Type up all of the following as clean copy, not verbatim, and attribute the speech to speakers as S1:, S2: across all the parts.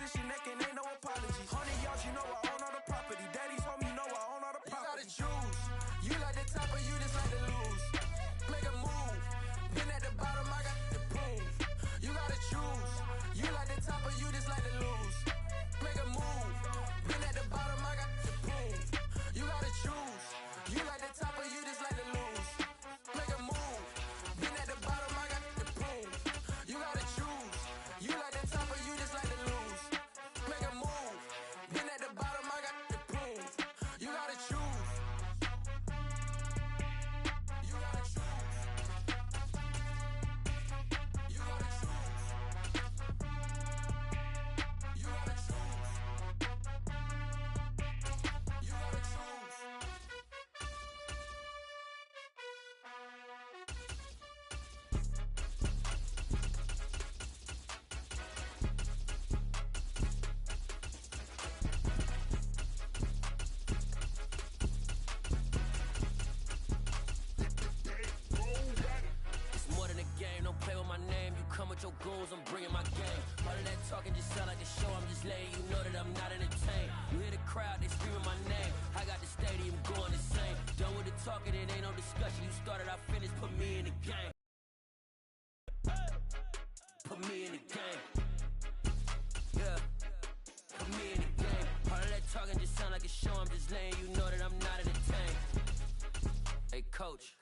S1: twist your neck and ain't no apology. 100 yards, you know I own all the property. Daddy's home, you know I own all the property. You gotta choose. You like the top or you just like to lose. Make a move. Been at the bottom, I got the proof. You gotta choose. You like the top or you just like to lose. Make a move. Been at the bottom, I got the proof. You gotta choose. You like the top or you just like to lose. Make a move. Been at the bottom, I got the proof. You gotta choose. You like the top or you just like to lose. Make a move. Been at the bottom, I got the proof. You gotta choose. You gotta choose. You gotta choose. You gotta choose. You gotta choose. It's more than a game, don't play with my name. You come with your goons, I'm bringing my game. All of that talking just sound like a show, I'm just letting you know that I'm not entertained. You hear the crowd, they screaming my name. I got the stadium going insane. Done with the talking, it ain't no discussion. You started, I finished, put me in the game. Put me in the game. Yeah, put me in the game. All of that talking just sound like a show, I'm just letting you know that I'm not entertained. Hey coach,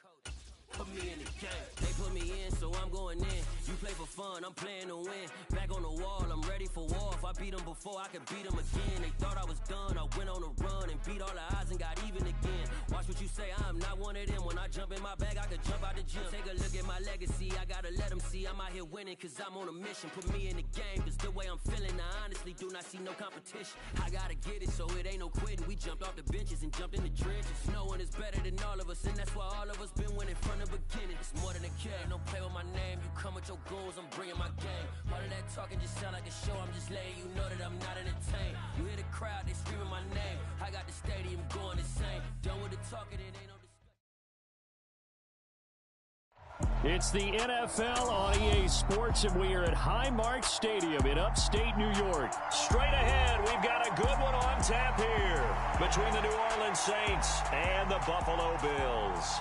S1: put me in the game. They put me in, so I'm going in. You play for fun, I'm playing to win. Back on the wall, I'm ready for war. If I beat them before, I could beat them again. They thought I was done, I went on a run and beat all the odds and got even again. Watch what you say, I'm not one of them. When I jump in my bag, I could jump out the gym. Take a look at my legacy, I gotta let them see I'm out here winning, cause I'm on a mission. Put me in the game, cause the way I'm feeling, I honestly do not see no competition. I gotta get it, so it ain't no quitting. We jumped off the benches and jumped in the trenches. No one is better than all of us, and that's why all of us been winning from the beginning. It's more than a game, don't play with my name. You come with your goons, I'm bringing my game. All of that talking just sound like a show, I'm just letting you know that I'm not entertained. You hear the crowd, they screaming my name. I got the stadium going insane. Done with the talking, it ain't no discussion.
S2: It's the NFL on EA Sports, and we are at Highmark Stadium in upstate New York. Straight ahead, we've got a good one on tap here between the New Orleans Saints and the Buffalo Bills.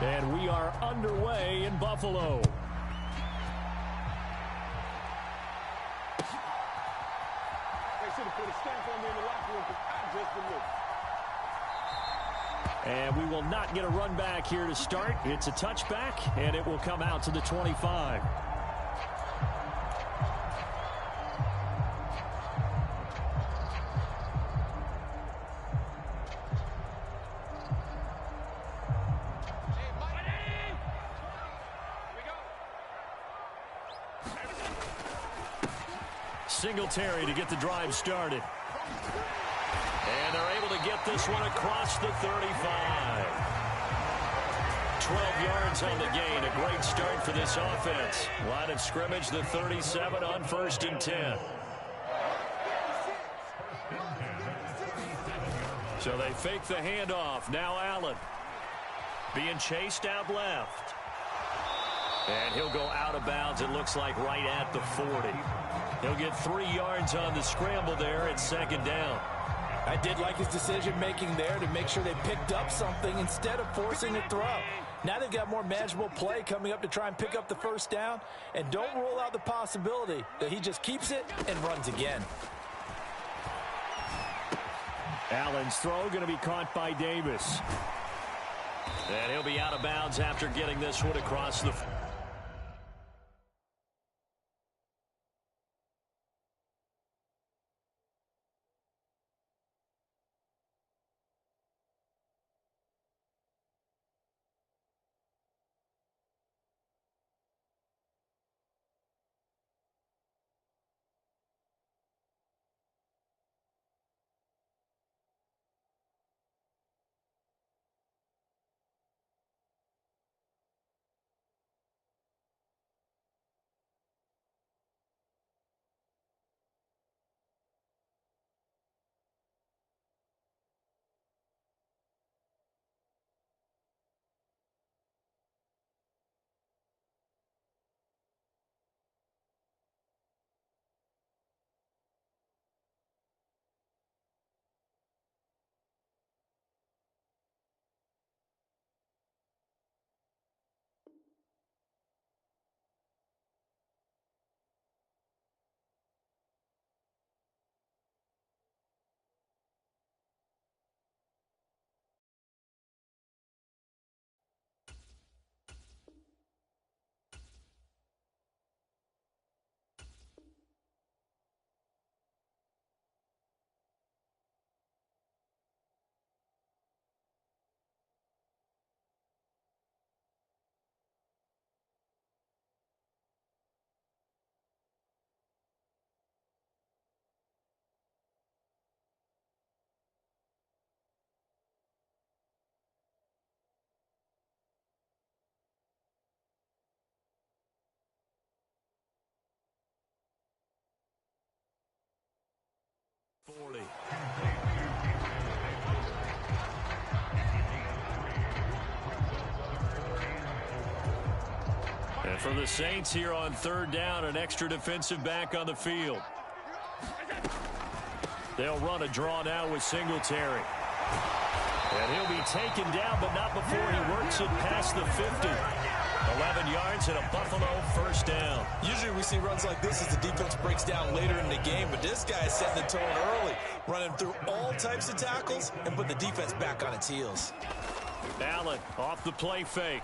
S2: And we are underway in Buffalo.
S3: They should have put a stamp on me in the locker room because I just delivered.
S2: And we will not get a run back here to start. It's a touchback, and it will come out to the 25. Singletary to get the drive started. And they're able to get this one across the 35. 12 yards on the gain. A great start for this offense. Line of scrimmage, the 37 on 1st and 10. So they fake the handoff. Now Allen being chased out left. And he'll go out of bounds, it looks like, right at the 40. He'll get 3 yards on the scramble there at 2nd down.
S4: I did like his decision-making there to make sure they picked up something instead of forcing a throw. Now they've got more manageable play coming up to try and pick up the 1st down. And don't rule out the possibility that he just keeps it and runs again.
S2: Allen's throw going to be caught by Davis. And he'll be out of bounds after getting this one across the... 40. And for the Saints here on third down, an extra defensive back on the field. They'll run a draw now with Singletary. And he'll be taken down, but not before he works it past the 50. 11 yards and a Buffalo first down.
S4: Usually we see runs like this as the defense breaks down later in the game, but this guy is setting the tone early, running through all types of tackles and put the defense back on its heels.
S2: Allen off the play fake.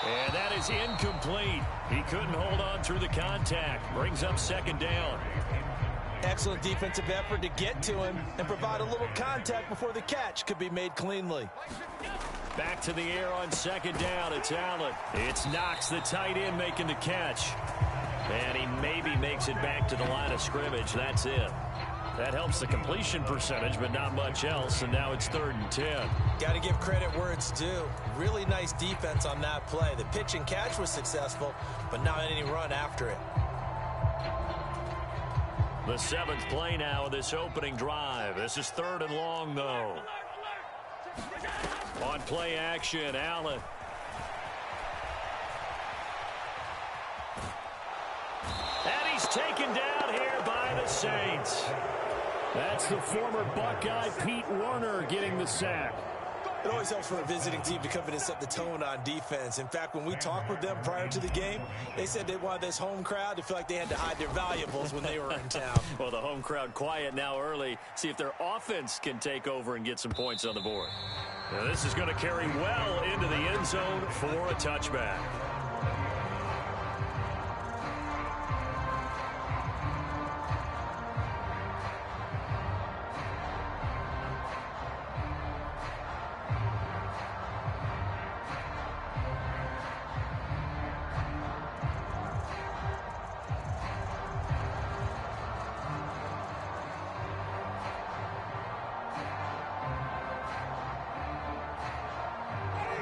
S2: And that is incomplete. He couldn't hold on through the contact. Brings up second down.
S4: Excellent defensive effort to get to him and provide a little contact before the catch could be made cleanly.
S2: Back to the air on second down. It's Allen. It's Knox, the tight end, making the catch. And he maybe makes it back to the line of scrimmage. That's it. That helps the completion percentage, but not much else. And now it's 3rd and 10.
S4: Got to give credit where it's due. Really nice defense on that play. The pitch and catch was successful, but not any run after it.
S2: The 7th play now of this opening drive. This is 3rd and long, though. On play action, Allen. And he's taken down here by the Saints. That's the former Buckeye Pete Werner getting the sack.
S4: It always helps for a visiting team to come in and set the tone on defense. In fact, when we talked with them prior to the game, they said they wanted this home crowd to feel like they had to hide their valuables when they were in town.
S2: Well, the home crowd quiet now early. See if their offense can take over and get some points on the board. Now, this is going to carry well into the end zone for a touchback.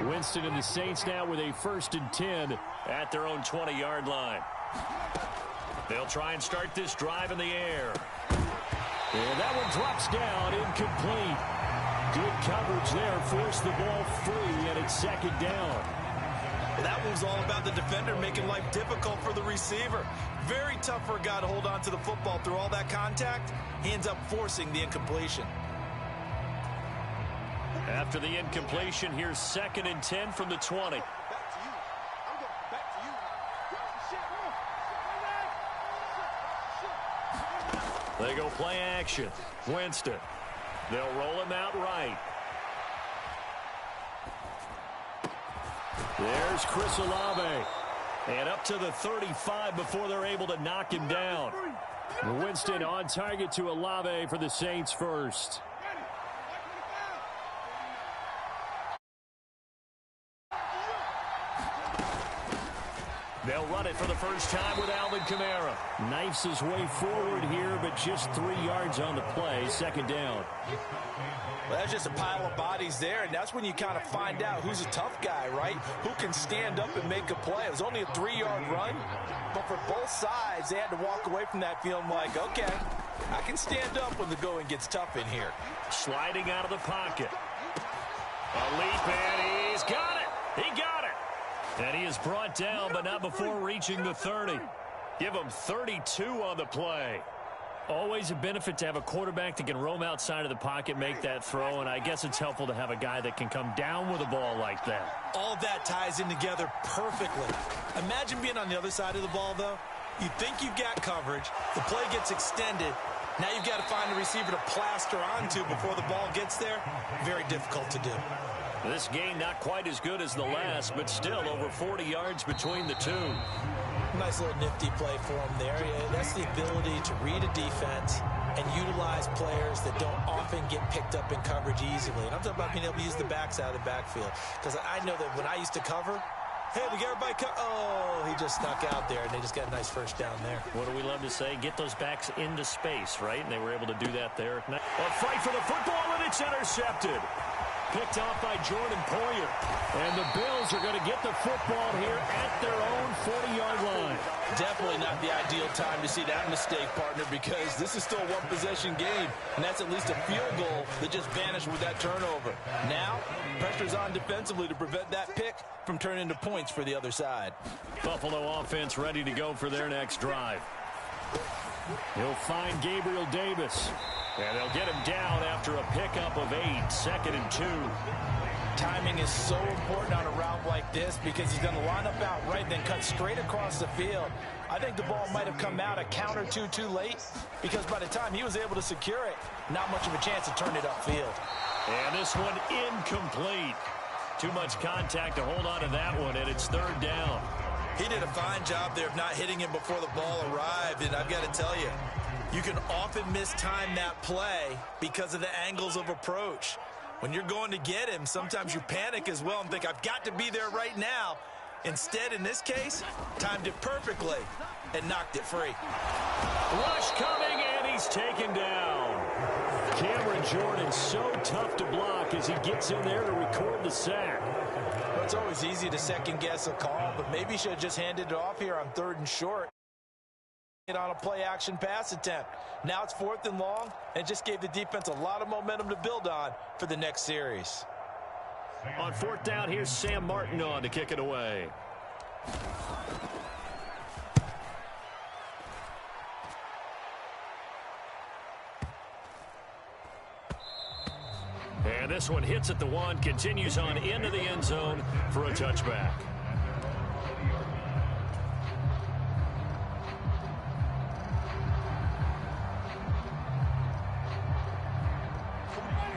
S2: Winston and the Saints now with a 1st and 10 at their own 20-yard line. They'll try and start this drive in the air. And that one drops down, incomplete. Good coverage there, forced the ball free, and it's 2nd down.
S4: Well, that one was all about the defender making life difficult for the receiver. Very tough for a guy to hold on to the football through all that contact. He ends up forcing the incompletion.
S2: After the incompletion, here's 2nd and 10 from the 20. They go play action. Winston. They'll roll him out right. There's Chris Olave. And up to the 35 before they're able to knock him down. Winston on target to Olave for the Saints first. They'll run it for the first time with Alvin Kamara. Knifes his way forward here, but just 3 yards on the play. 2nd down.
S4: Well, that's just a pile of bodies there, and that's when you kind of find out who's a tough guy, right? Who can stand up and make a play. It was only a 3-yard run, but for both sides, they had to walk away from that feeling like, okay, I can stand up when the going gets tough in here.
S2: Sliding out of the pocket. A leap, and he's got it. He got it. And he is brought down, but not before reaching the 30. Give him 32 on the play. Always a benefit to have a quarterback that can roam outside of the pocket, make that throw, and I guess it's helpful to have a guy that can come down with a ball like that.
S4: All that ties in together perfectly. Imagine being on the other side of the ball, though. You think you've got coverage. The play gets extended. Now you've got to find a receiver to plaster onto before the ball gets there. Very difficult to do.
S2: This game not quite as good as the last, but still over 40 yards between the two.
S4: Nice little nifty play for him there. Yeah, that's the ability to read a defense and utilize players that don't often get picked up in coverage easily. And I'm talking about being able to use the backs out of the backfield. Because I know that when I used to cover, hey, we got everybody oh, he just snuck out there, and they just got a nice first down there.
S2: What do we love to say? Get those backs into space, right? And they were able to do that there. A fight for the football, and it's intercepted. Picked off by Jordan Poyer. And the Bills are going to get the football here at their own 40-yard line.
S4: Definitely not the ideal time to see that mistake, partner, because this is still a one-possession game, and that's at least a field goal that just vanished with that turnover. Now, pressure's on defensively to prevent that pick from turning into points for the other side.
S2: Buffalo offense ready to go for their next drive. He'll find Gabriel Davis, and they'll get him down after a pickup of 8, 2nd and 2.
S4: Timing is so important on a route like this because he's going to line up out right, then cut straight across the field. I think the ball might have come out a count or two too late because by the time he was able to secure it, not much of a chance to turn it upfield.
S2: And this one incomplete. Too much contact to hold on to that one, and it's 3rd down.
S4: He did a fine job there of not hitting him before the ball arrived, and I've got to tell you, you can often mistime that play because of the angles of approach. When you're going to get him, sometimes you panic as well and think, I've got to be there right now. Instead, in this case, timed it perfectly and knocked it free.
S2: Rush coming, and he's taken down. Cameron Jordan so tough to block as he gets in there to record the sack.
S4: Well, it's always easy to second-guess a call, but maybe he should have just handed it off here on 3rd and short. On a play-action pass attempt. Now it's 4th and long, and just gave the defense a lot of momentum to build on for the next series.
S2: On 4th down, here's Sam Martin on to kick it away. And this one hits at the 1, continues on into the end zone for a touchback.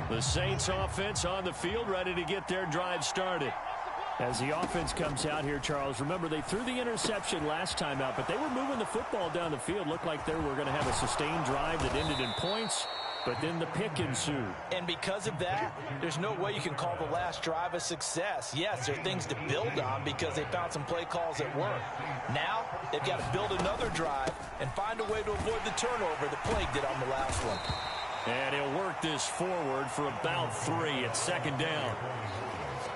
S2: The Saints offense on the field, ready to get their drive started. As the offense comes out here, Charles, remember they threw the interception last time out, but they were moving the football down the field. Looked like they were going to have a sustained drive that ended in points, but then the pick ensued.
S4: And because of that, there's no way you can call the last drive a success. Yes, there are things to build on because they found some play calls that work. Now, they've got to build another drive and find a way to avoid the turnover that plagued it on the last one.
S2: And he'll work this forward for about 3 at 2nd down.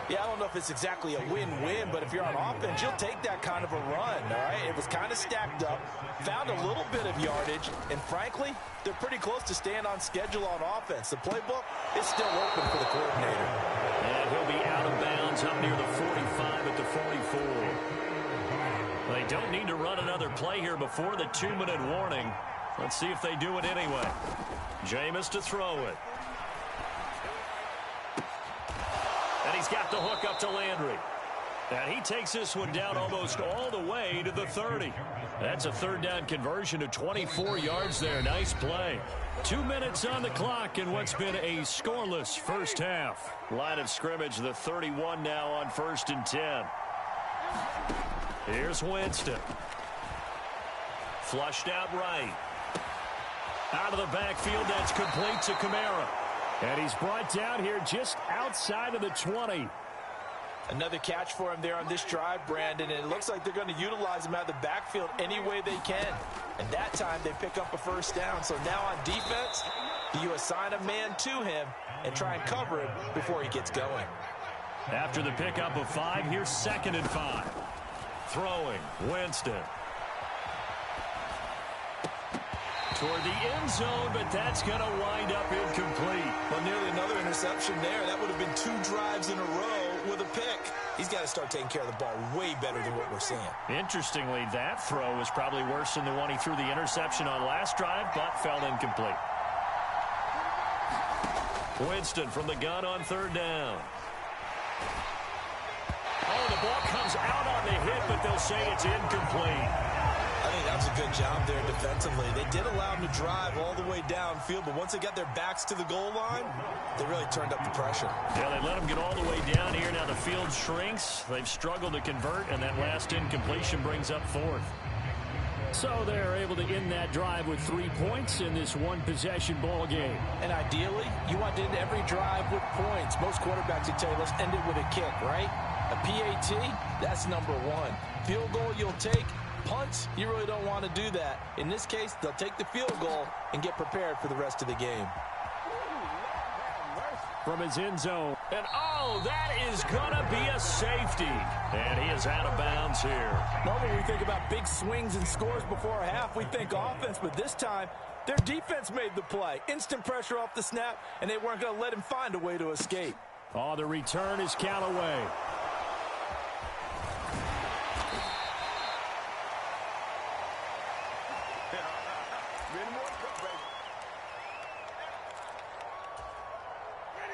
S4: Yeah, I don't know if it's exactly a win-win, but if you're on offense, you'll take that kind of a run, all right? It was kind of stacked up, found a little bit of yardage, and frankly, they're pretty close to staying on schedule on offense. The playbook is still open for the coordinator.
S2: And he'll be out of bounds up near the 45 at the 44. They don't need to run another play here before the 2-minute warning. Let's see if they do it anyway. Jameis to throw it. And he's got the hook up to Landry. And he takes this one down almost all the way to the 30. That's a 3rd down conversion of 24 yards there. Nice play. 2 minutes on the clock in what's been a scoreless first half. Line of scrimmage, the 31 now on 1st and 10. Here's Winston. Flushed out right. Out of the backfield, that's complete to Kamara. And he's brought down here just outside of the 20.
S4: Another catch for him there on this drive, Brandon, and it looks like they're going to utilize him out of the backfield any way they can. And that time they pick up a 1st down. So now on defense, you assign a man to him and try and cover him before he gets going.
S2: After the pickup of 5, here's 2nd and 5. Throwing, Winston. Toward the end zone, but that's going to wind up incomplete.
S4: Well, nearly another interception there. That would have been 2 drives in a row with a pick. He's got to start taking care of the ball way better than what we're seeing.
S2: Interestingly, that throw was probably worse than the one he threw the interception on last drive, but fell incomplete. Winston from the gun on 3rd down. Oh, the ball comes out on the hit, but they'll say it's incomplete.
S4: I think that was a good job there defensively. They did allow him to drive all the way downfield, but once they got their backs to the goal line, they really turned up the pressure.
S2: Yeah, they let him get all the way down here. Now the field shrinks. They've struggled to convert, and that last incompletion brings up 4th. So they're able to end that drive with 3 points in this one-possession ball game.
S4: And ideally, you want to end every drive with points. Most quarterbacks would tell you, let's end it with a kick, right? A PAT, that's number 1. Field goal you'll take. Punts, you really don't want to do that. In this case, they'll take the field goal and get prepared for the rest of the game.
S2: from his end zone. And, oh, that is going to be a safety. And he is out of bounds here.
S4: Normally we think about big swings and scores before a half. We think offense, but this time their defense made the play. Instant pressure off the snap, and they weren't going to let him find a way to escape.
S2: Oh, the return is Callaway.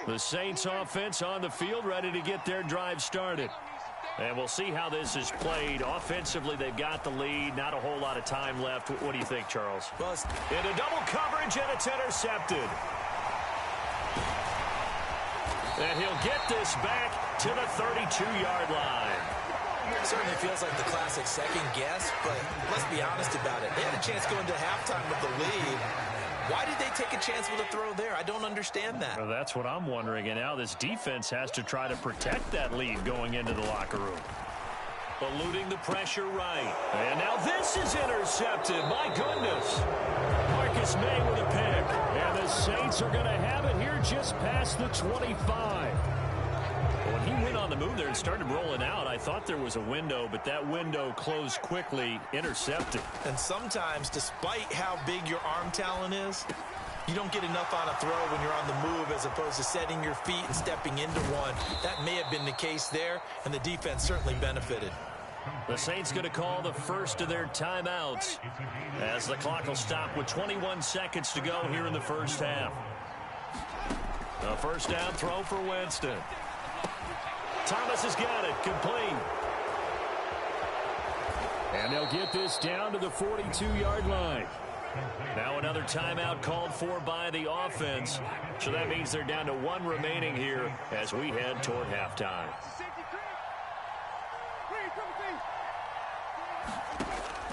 S2: The Saints offense on the field, ready to get their drive started. And we'll see how this is played. Offensively, they've got the lead. Not a whole lot of time left. What do you think, Charles?
S4: Bust.
S2: Into double coverage, and it's intercepted. And he'll get this back to the 32-yard line.
S4: Certainly feels like the classic second guess, but let's be honest about it. They had a chance going to halftime with the lead. Why did they take a chance with a throw there? I don't understand that.
S2: Well, that's what I'm wondering. And now this defense has to try to protect that lead going into the locker room. Eluding the pressure right. And now this is intercepted. My goodness. Marcus May with a pick. And the Saints are going to have it here just past the 25. When he went on the move there and started rolling out, I thought there was a window, but that window closed quickly, intercepted.
S4: And sometimes, despite how big your arm talent is, you don't get enough on a throw when you're on the move as opposed to setting your feet and stepping into one. That may have been the case there, and the defense certainly benefited.
S2: The Saints going to call the first of their timeouts as the clock will stop with 21 seconds to go here in the first half. A first down throw for Winston. Thomas has got it, complete. And they'll get this down to the 42-yard line. Now another timeout called for by the offense. So that means they're down to one remaining here as we head toward halftime.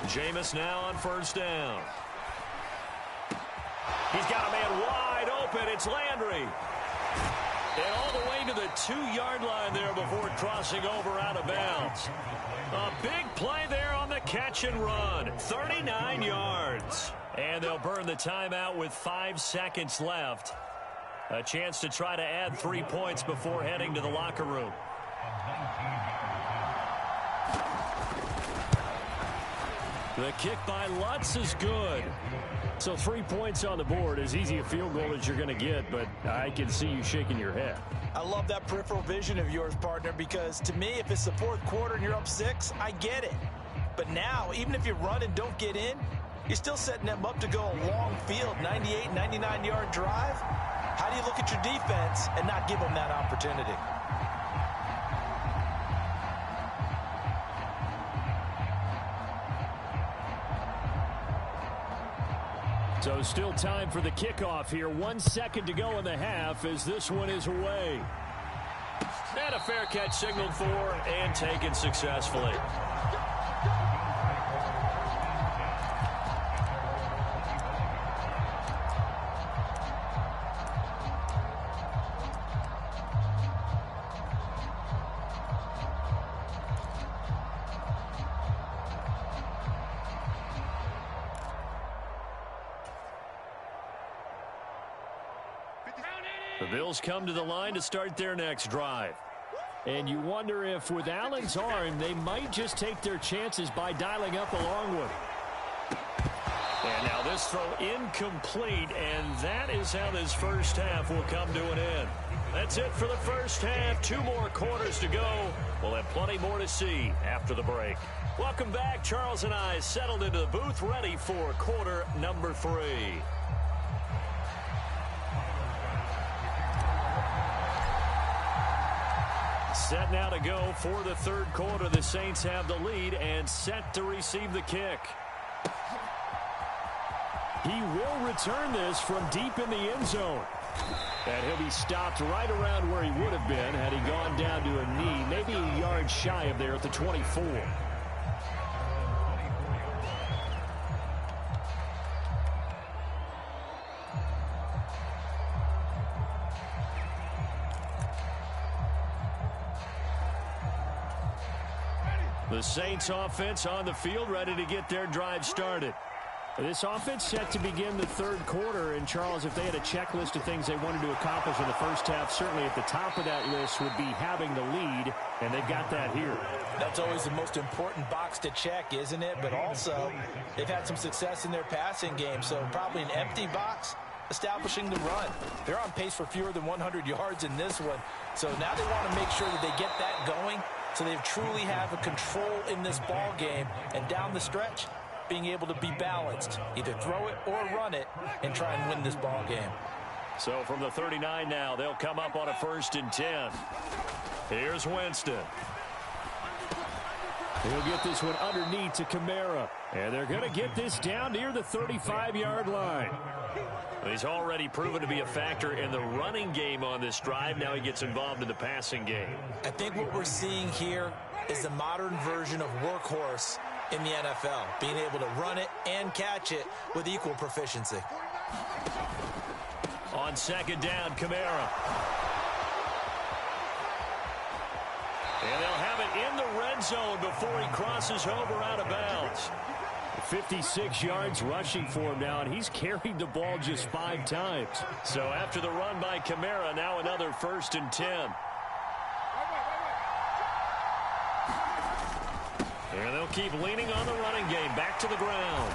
S2: Jameis now on first down. He's got a man wide open. It's Landry. And all the way to the 2-yard line there before crossing over out of bounds. A big play there on the catch and run. 39 yards. And they'll burn the timeout with 5 seconds left. A chance to try to add 3 points before heading to the locker room. The kick by Lutz is good. So 3 points on the board, as easy a field goal as you're going to get, but I can see you shaking your head.
S4: I love that peripheral vision of yours, partner, because to me, if it's the fourth quarter and you're up 6, I get it. But now, even if you run and don't get in, you're still setting them up to go a long field, 98, 99-yard drive. How do you look at your defense and not give them that opportunity?
S2: So still time for the kickoff here. 1 second to go in the half as this one is away. And a fair catch signaled for and taken successfully. The Bills come to the line to start their next drive. And you wonder if with Allen's arm, they might just take their chances by dialing up a long one. And now this throw incomplete, and that is how this first half will come to an end. That's it for the first half. 2 more quarters to go. We'll have plenty more to see after the break. Welcome back. Charles and I settled into the booth, ready for quarter number 3. Set now to go for the third quarter. The Saints have the lead and set to receive the kick. He will return this from deep in the end zone. And he'll be stopped right around where he would have been had he gone down to a knee, maybe a yard shy of there at the 24. The Saints offense on the field, ready to get their drive started. This offense set to begin the third quarter. And, Charles, if they had a checklist of things they wanted to accomplish in the first half, certainly at the top of that list would be having the lead, and they've got that here.
S4: That's always the most important box to check, isn't it? But also, they've had some success in their passing game, so probably an empty box establishing the run. They're on pace for fewer than 100 yards in this one, so now they want to make sure that they get that going so they truly have a control in this ball game, and down the stretch, being able to be balanced, either throw it or run it, and try and win this ball game.
S2: So from the 39 now, they'll come up on a 1st and 10. Here's Winston. He'll get this one underneath to Kamara. And they're going to get this down near the 35-yard line. He's already proven to be a factor in the running game on this drive. Now he gets involved in the passing game.
S4: I think what we're seeing here is the modern version of workhorse in the NFL, being able to run it and catch it with equal proficiency.
S2: On 2nd down, Kamara. And they'll have it in the red zone before he crosses over out of bounds. 56 yards rushing for him now, and he's carried the ball just 5 times. So after the run by Kamara, now another 1st and 10. And they'll keep leaning on the running game. Back to the ground.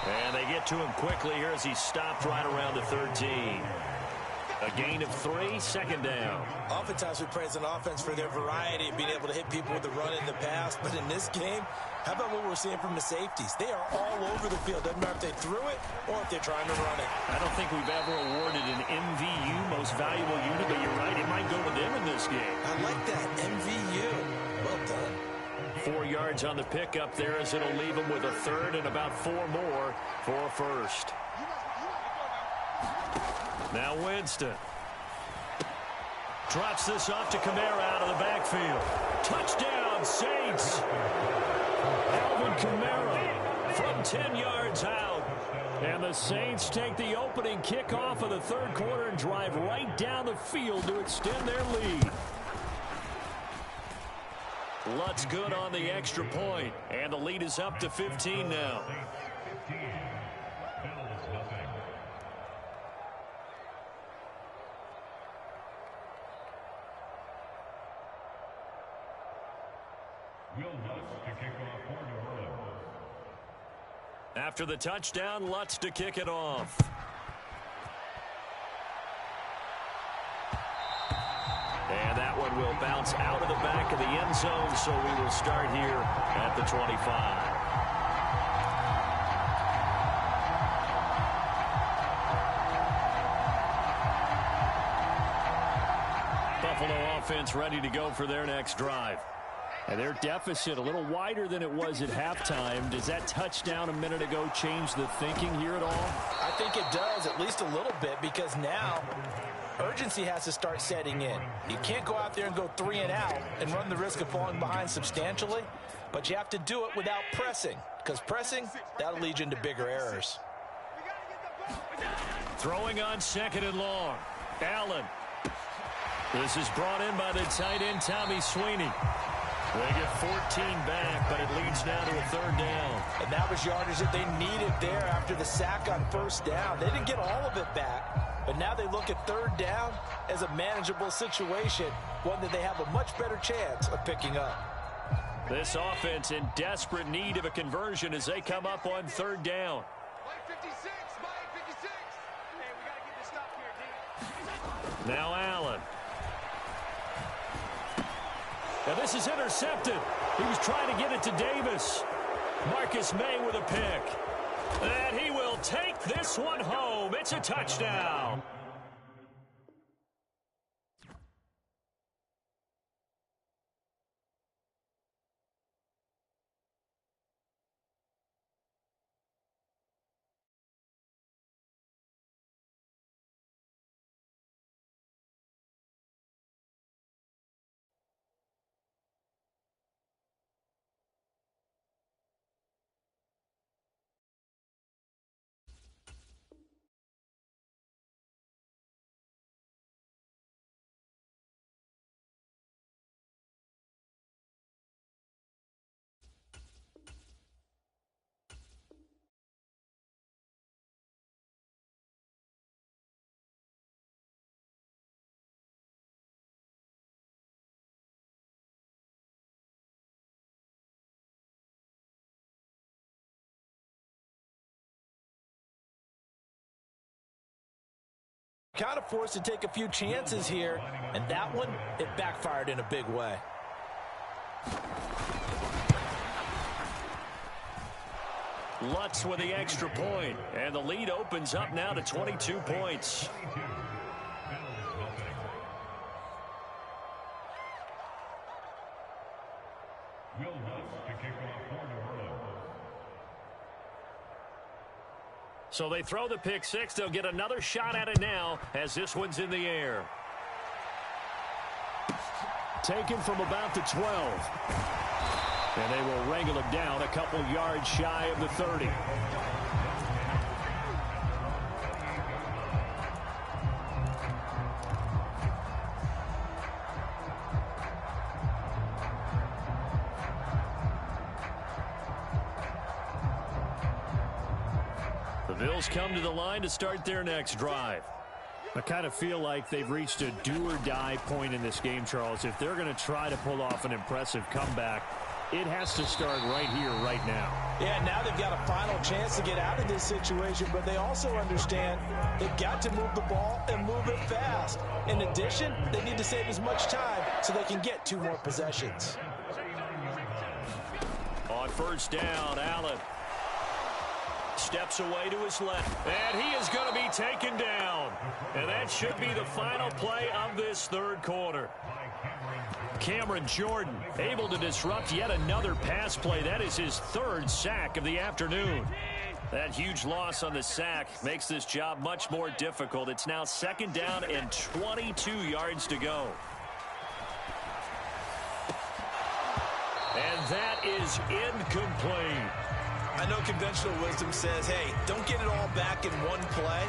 S2: And they get to him quickly here as he stopped right around the 13. A gain of 3, 2nd down.
S4: Oftentimes we praise an offense for their variety of being able to hit people with the run in the pass. But in this game, how about what we're seeing from the safeties? They are all over the field. Doesn't matter if they threw it or if they're trying to run it.
S2: I don't think we've ever awarded an MVU, most valuable unit, but you're right, it might go to them in this game.
S4: I like that, MVU. Well done.
S2: 4 yards on the pickup there as it'll leave him with a 3rd and about 4 more for a 1st. Now Winston. Drops this off to Kamara out of the backfield. Touchdown, Saints. Alvin Kamara from 10 yards out. And the Saints take the opening kickoff of the third quarter and drive right down the field to extend their lead. Lutz good on the extra point, and the lead is up to 15 now. After the touchdown, Lutz to kick it off. And that one will bounce out of the back of the end zone, so we will start here at the 25. Buffalo offense ready to go for their next drive. And their deficit a little wider than it was at halftime. Does that touchdown a minute ago change the thinking here at all?
S4: I think it does, at least a little bit, because now urgency has to start setting in. You can't go out there and go 3 and out and run the risk of falling behind substantially, but you have to do it without pressing, because pressing, that'll lead you into bigger errors.
S2: Throwing on 2nd and long. Allen. This is brought in by the tight end, Tommy Sweeney. They get 14 back, but it leads now to a 3rd down.
S4: And that was yardage that they needed there after the sack on 1st down. They didn't get all of it back, but now they look at 3rd down as a manageable situation, one that they have a much better chance of picking up.
S2: This offense in desperate need of a conversion as they come up on 3rd down. Now Allen. Now this is intercepted. He was trying to get it to Davis. Marcus May with a pick. And he will take this one home. It's a touchdown.
S4: kind of forced to take a few chances here, and that one, it backfired in a big way.
S2: Lutz with the extra point, and the lead opens up now to 22 points. So they throw the pick six. They'll get another shot at it now as this one's in the air. Taken from about the 12. And they will wrangle him down a couple yards shy of the 30. The Bills come to the line to start their next drive. I kind of feel like they've reached a do-or-die point in this game, Charles. If they're going to try to pull off an impressive comeback, it has to start right here, right now.
S4: Yeah, now they've got a final chance to get out of this situation, but they also understand they've got to move the ball and move it fast. In addition, they need to save as much time so they can get 2 more possessions.
S2: On first down, Allen steps away to his left, and he is going to be taken down. And that should be the final play of this third quarter. Cameron Jordan able to disrupt yet another pass play. That is his 3rd sack of the afternoon. That huge loss on the sack makes this job much more difficult. It's now 2nd down and 22 yards to go. And that is incomplete.
S4: I know conventional wisdom says, hey, don't get it all back in one play.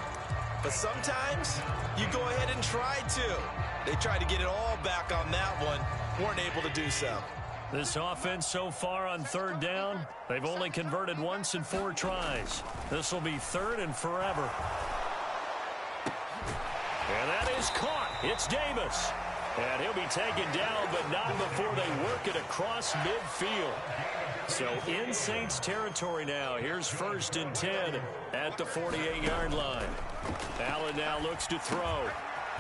S4: But sometimes you go ahead and try to. They tried to get it all back on that one. Weren't able to do so.
S2: This offense so far on 3rd down, they've only converted once in 4 tries. This will be 3rd and forever. And that is caught. It's Davis. And he'll be taken down, but not before they work it across midfield. So in Saints territory now. Here's 1st and 10 at the 48-yard line. Allen now looks to throw.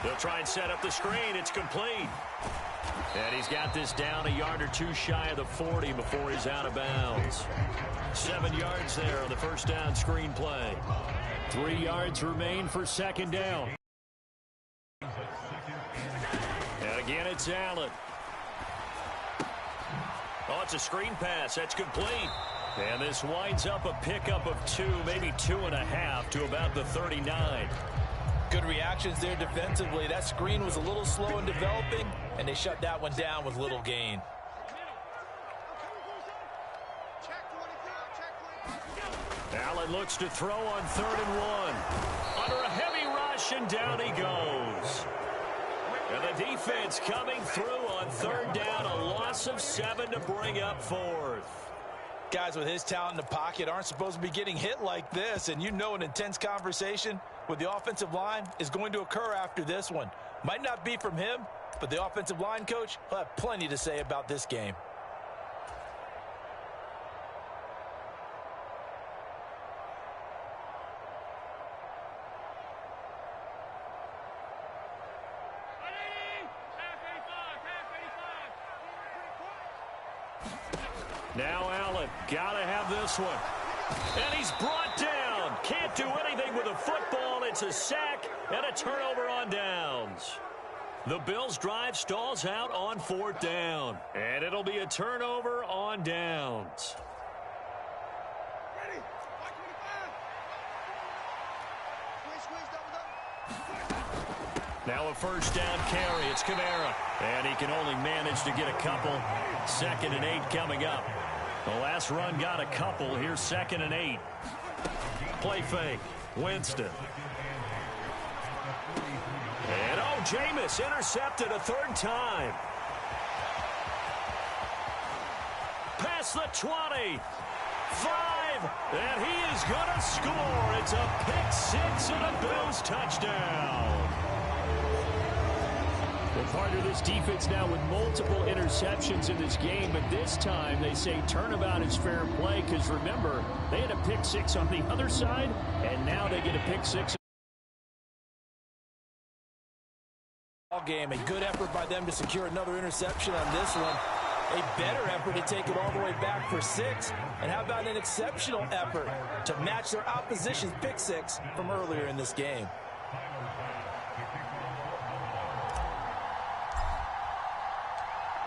S2: They'll try and set up the screen. It's complete. And he's got this down a yard or 2 shy of the 40 before he's out of bounds. 7 yards there on the first down screen play. 3 yards remain for 2nd down. And again, it's Allen. Oh, it's a screen pass. That's complete. And this winds up a pickup of 2, maybe 2.5 to about the 39.
S4: Good reactions there defensively. That screen was a little slow in developing, and they shut that one down with little gain.
S2: Allen looks to throw on 3rd and 1. Under a heavy rush, and down he goes. And the defense coming through on 3rd down, a loss of 7 to bring up 4th.
S4: Guys with his talent in the pocket aren't supposed to be getting hit like this, and you know an intense conversation with the offensive line is going to occur after this one. Might not be from him, but the offensive line coach will have plenty to say about this game.
S2: Now Allen, gotta have this one. And he's brought down. Can't do anything with a football. It's a sack and a turnover on downs. The Bills' drive stalls out on 4th down. And it'll be a turnover on downs. Now a first down carry. It's Kamara. And he can only manage to get a couple. 2nd and 8 coming up. The last run got a couple. Here's 2nd and 8. Play fake. Winston. And Jameis intercepted a 3rd time. Past the 20. 5. And he is going to score. It's a pick 6 and a Bills touchdown. Well, partner, this defense now with multiple interceptions in this game, but this time they say turnabout is fair play because, remember, they had a pick 6 on the other side, and now they get a pick 6.
S4: ball game. A good effort by them to secure another interception on this one. A better effort to take it all the way back for 6. And how about an exceptional effort to match their opposition's pick 6 from earlier in this game?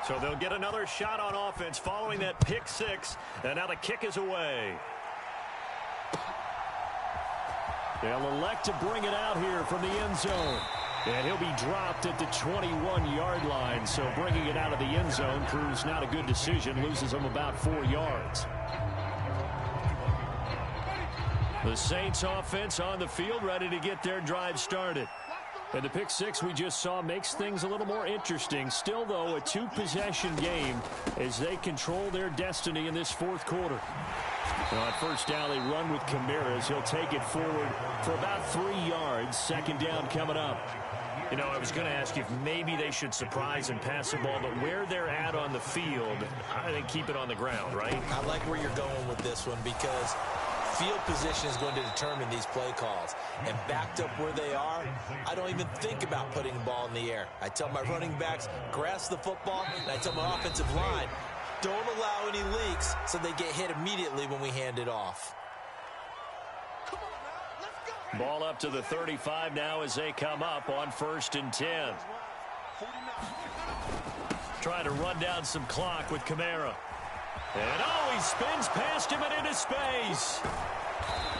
S2: So they'll get another shot on offense following that pick 6. And now the kick is away. They'll elect to bring it out here from the end zone. And he'll be dropped at the 21-yard line. So bringing it out of the end zone proves not a good decision. Loses him about 4 yards. The Saints offense on the field ready to get their drive started. And the pick 6 we just saw makes things a little more interesting. Still, though, a 2-possession game as they control their destiny in this fourth quarter. On first down, they run with Kamara as he'll take it forward for about 3 yards. Second down coming up. You know, I was going to ask you if maybe they should surprise and pass the ball, but where they're at on the field, I think keep it on the ground, right?
S4: I like where you're going with this one because field position is going to determine these play calls. And backed up where they are, I don't even think about putting the ball in the air. I tell my running backs, grasp the football, and I tell my offensive line, don't allow any leaks so they get hit immediately when we hand it off.
S2: Ball up to the 35 now as they come up on 1st and 10. Trying to run down some clock with Kamara. And he spins past him and into space.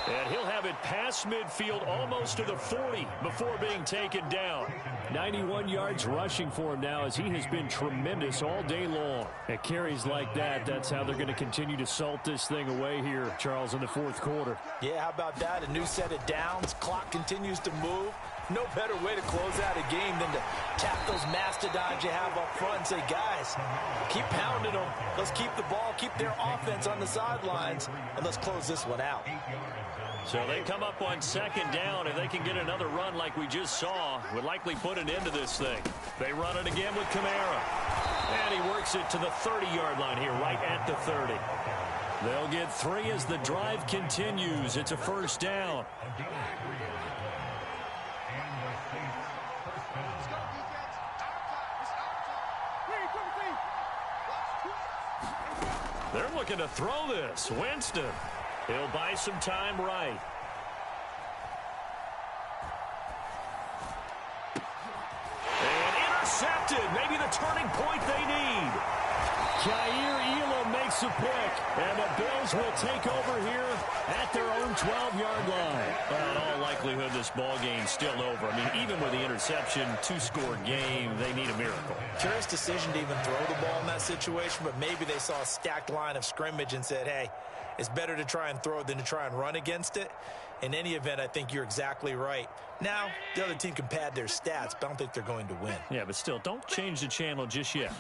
S2: And he'll have it past midfield almost to the 40 before being taken down. 91 yards rushing for him now as he has been tremendous all day long. At carries like that, that's how they're going to continue to salt this thing away here, Charles, in the fourth quarter.
S4: Yeah, how about that? A new set of downs. Clock continues to move. No better way to close out a game than to tap those mastodons you have up front and say, guys, keep pounding them. Let's keep the ball, keep their offense on the sidelines, and let's close this one out.
S2: So they come up on second down. If they can get another run like we just saw, would likely put an end to this thing. They run it again with Kamara. And he works it to the 30-yard line here, right at the 30. They'll get 3 as the drive continues. It's a first down. They're looking to throw this. Winston. He'll buy some time right. And intercepted. Maybe the turning point they need. Jair Elam makes a pick. And the Bills will take over here at their own 12-yard line. Well, in all likelihood, this ball game's still over. I mean, even with the interception, 2-score game, they need a miracle.
S4: Curious decision to even throw the ball in that situation, but maybe they saw a stacked line of scrimmage and said, hey, it's better to try and throw than to try and run against it. In any event, I think you're exactly right. Now, the other team can pad their stats, but I don't think they're going to win.
S2: Yeah, but still, don't change the channel just yet.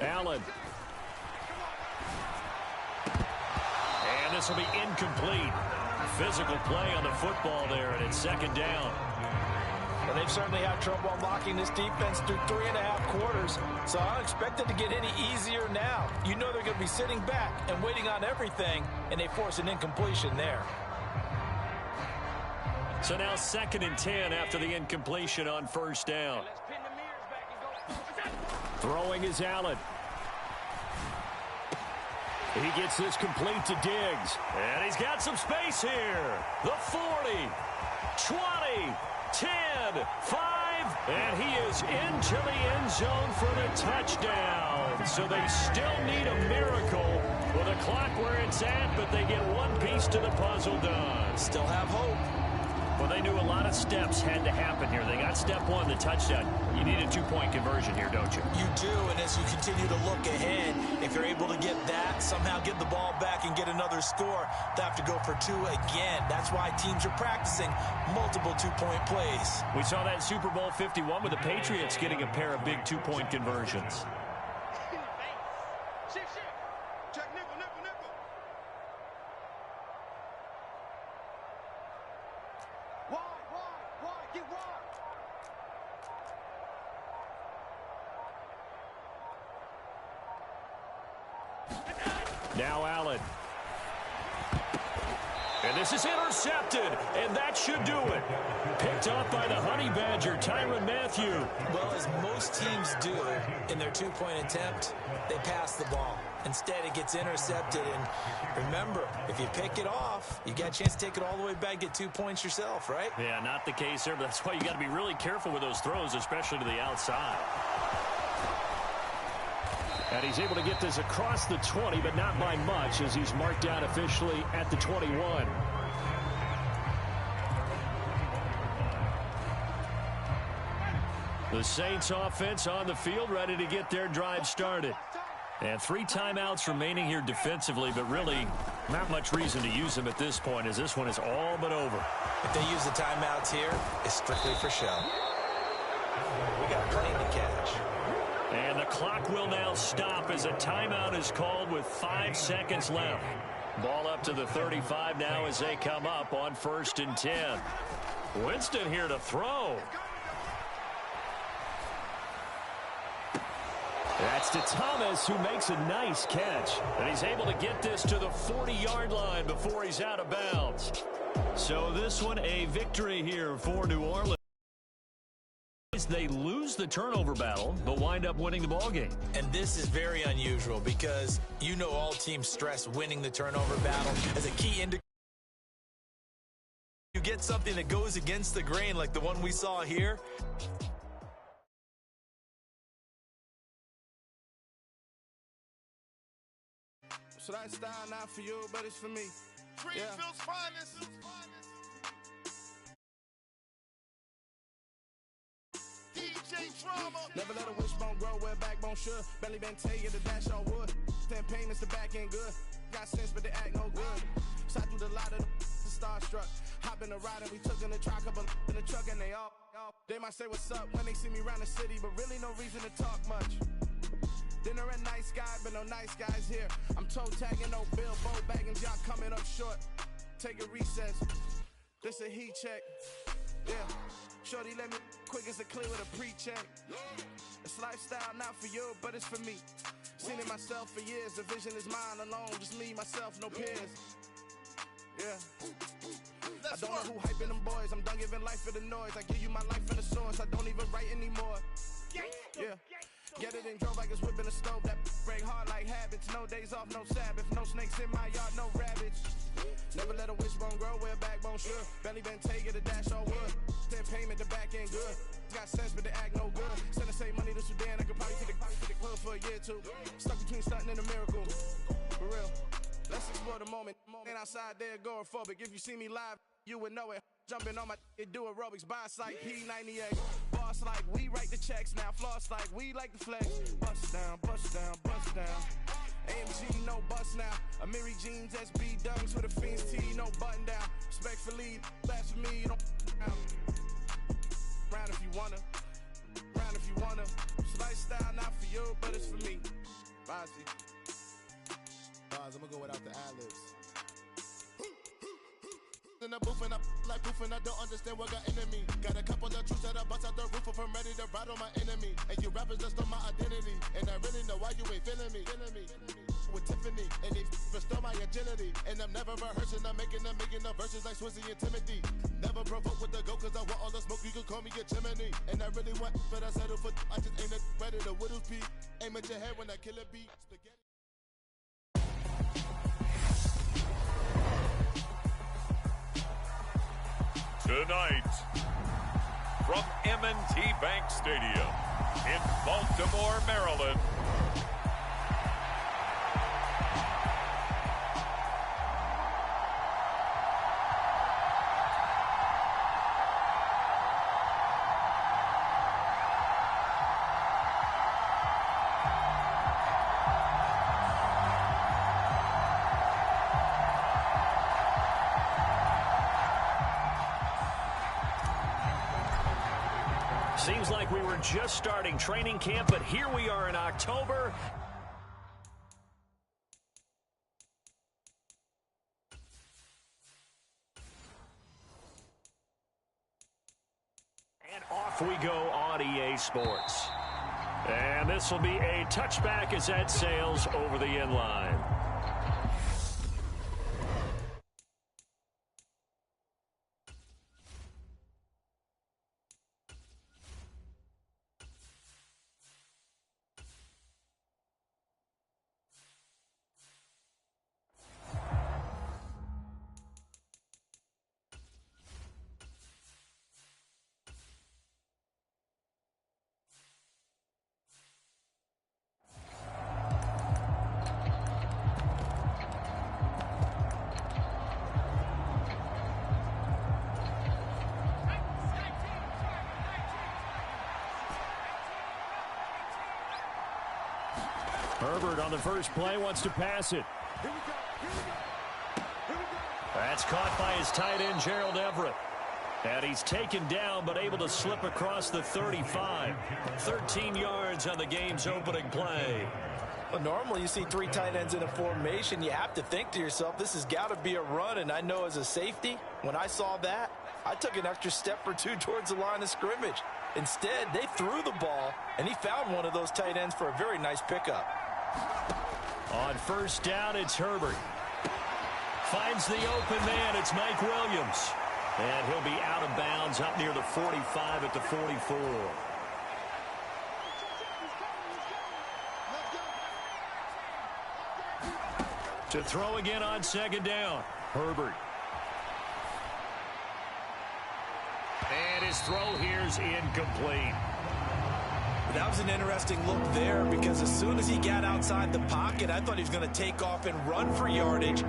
S2: Allen. And this will be incomplete. Physical play on the football there, and it's second down.
S4: Well, they've certainly had trouble unlocking this defense through 3.5 quarters, so I don't expect it to get any easier now. You know they're going to be sitting back and waiting on everything, and they force an incompletion there.
S2: So now 2nd and 10 after the incompletion on first down. Throwing is Allen. He gets this complete to Diggs. And he's got some space here. The 40, 20, 10, 5, and he is into the end zone for the touchdown. So they still need a miracle with the clock where it's at, but they get one piece to the puzzle done.
S4: Still have hope.
S2: Well, they knew a lot of steps had to happen here. They got step 1, the touchdown. You need a 2-point conversion here, don't you?
S4: You do, and as you continue to look ahead, if you're able to get that, somehow get the ball back and get another score, they have to go for 2 again. That's why teams are practicing multiple 2-point plays.
S2: We saw that in Super Bowl 51 with the Patriots getting a pair of big 2-point conversions. Now Allen. And this is intercepted, and that should do it. Picked up by the Honey Badger, Tyrann Mathieu.
S4: Well, as most teams do in their two-point attempt, they pass the ball. Instead, it gets intercepted. And remember, if you pick it off, you got a chance to take it all the way back, get 2 points yourself, right?
S2: Yeah, not the case there, but that's why you got to be really careful with those throws, especially to the outside. And he's able to get this across the 20, but not by much, as he's marked down officially at the 21. The Saints offense on the field, ready to get their drive started. And 3 timeouts remaining here defensively, but really not much reason to use them at this point, as this one is all but over.
S4: If they use the timeouts here, it's strictly for show. We got plenty to catch.
S2: And the clock will now stop as a timeout is called with 5 seconds left. Ball up to the 35 now as they come up on 1st and 10. Winston here to throw. That's to Thomas, who makes a nice catch. And he's able to get this to the 40-yard line before he's out of bounds. So this one a victory here for New Orleans. They lose the turnover battle, but wind up winning the ballgame.
S4: And this is very unusual because you know all teams stress winning the turnover battle as a key indicator. You get something that goes against the grain like the one we saw here.
S5: So that style not for you, but it's for me. Greenfield's finest. DJ Drama. Never let a wishbone grow where backbone should. Belly been taking the dash on wood. 10 payments, the back ain't good. Got sense, but they act no good. Shot through the lot of the starstruck. Hop in the ride and we took in the truck, couple in the truck, and they all. They might say what's up when they see me around the city, but really no reason to talk much. Dinner and nice guy, but no nice guys here. I'm toe tagging, no bill, bow bagging, y'all coming up short. Take a recess. This a heat check. Yeah. Shorty let me quick as a clear with a pre-check. It's lifestyle not for you, but it's for me. Seen it myself for years. The vision is mine alone. Just me, myself, no peers. Yeah. I don't know who hyping them boys. I'm done giving life for the noise. I give you my life for the source. I don't even write anymore. Yeah. Get it and drove like it's whipping a stove. That break hard like habits. No days off, no Sabbath. No snakes in my yard, no rabbits. Never let a wishbone grow where backbone should. Belly been taking the dash on wood. 10 payment, the back ain't good. Got sense, but they act no good. Send the same money to Sudan. I could probably take the hood for a year or two. Stuck between stunting and a miracle. For real. Let's explore the moment. Ain't outside there agoraphobic. If you see me live, you would know it. Jumping on my do aerobics, boss like P98. Boss like we write the checks now. Floss like we like the flex. Bust down, bust down, bust down. AMG, no bust now. Amiri jeans, SB dunks with a Fiends T, no button down. Respectfully, that's for me, don't round. Round if you wanna. Round if you wanna. It's lifestyle not for you, but it's for me. Bozzy. I'm gonna go without the ad-libs. In the booth and I like proof and I don't understand what got into me. Got a couple of truths that I bust out the roof if I'm ready to ride on my enemy. And you rappers just stole my identity, and I really know why you ain't feeling me. With Tiffany, and they restore my agility. And I'm never rehearsing, I'm making a million of verses like Swizzy and Timothy. Never provoke with the go, cause I want all the smoke, you can call me a chimney. And I really want, but I settle for, I just ain't ready to whittles pee. Aim at your head when I kill a beat. Spaghetti.
S6: Tonight, from M&T Bank Stadium in Baltimore, Maryland,
S2: Seems like we were just starting training camp, but here we are in October. And off we go on EA Sports. And this will be a touchback as that sails over the end line. Herbert on the first play wants to pass it. That's caught by his tight end, Gerald Everett. And he's taken down but able to slip across the 35. 13 yards on the game's opening play.
S4: Well, normally you see 3 tight ends in a formation. You have to think to yourself, this has got to be a run. And I know as a safety, when I saw that, I took an extra step or 2 towards the line of scrimmage. Instead, they threw the ball, and he found one of those tight ends for a very nice pickup.
S2: On first down, it's Herbert. Finds the open man. It's Mike Williams. And he'll be out of bounds up near the 45 at the 44. To throw again on second down, Herbert. And his throw here's incomplete.
S4: That was an interesting look there because as soon as he got outside the pocket, I thought he was going to take off and run for yardage.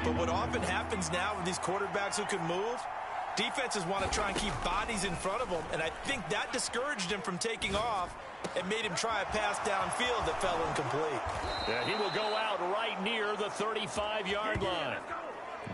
S4: But what often happens now with these quarterbacks who can move, defenses want to try and keep bodies in front of them, and I think that discouraged him from taking off and made him try a pass downfield that fell incomplete.
S2: Yeah, he will go out right near the 35-yard line.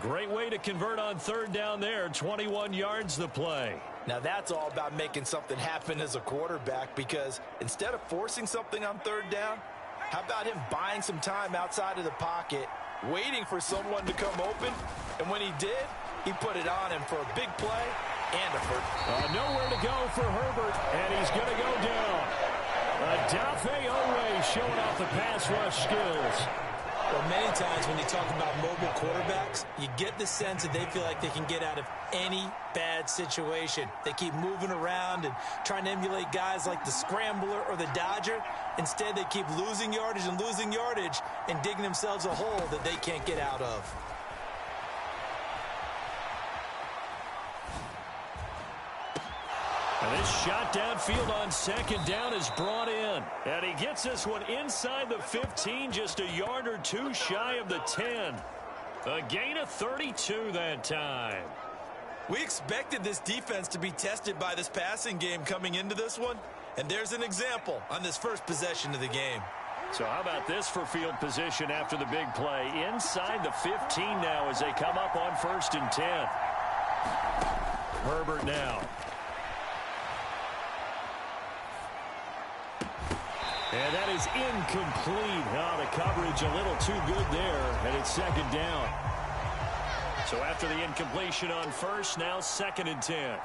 S2: Great way to convert on third down there. 21 yards the play.
S4: Now that's all about making something happen as a quarterback, because instead of forcing something on third down, how about him buying some time outside of the pocket, waiting for someone to come open, and when he did, he put it on him for a big play and a first.
S2: Nowhere to go for Herbert, and he's going to go down. Adafe Owe showing off the pass rush skills.
S7: Well, many times when you talk about mobile quarterbacks, you get the sense that they feel like they can get out of any bad situation. They keep moving around and trying to emulate guys like the Scrambler or the Dodger. Instead, they keep losing yardage and digging themselves a hole that they can't get out of.
S2: And this shot downfield on second down is brought in. And he gets this one inside the 15, just a yard or 2 shy of the 10. A gain of 32 that time.
S4: We expected this defense to be tested by this passing game coming into this one, and there's an example on this first possession of the game.
S2: So how about this for field position after the big play? Inside the 15 now as they come up on 1st and 10. Herbert now. And that is incomplete. Oh, the coverage a little too good there, and it's second down. So after the incompletion on first, now 2nd and 10.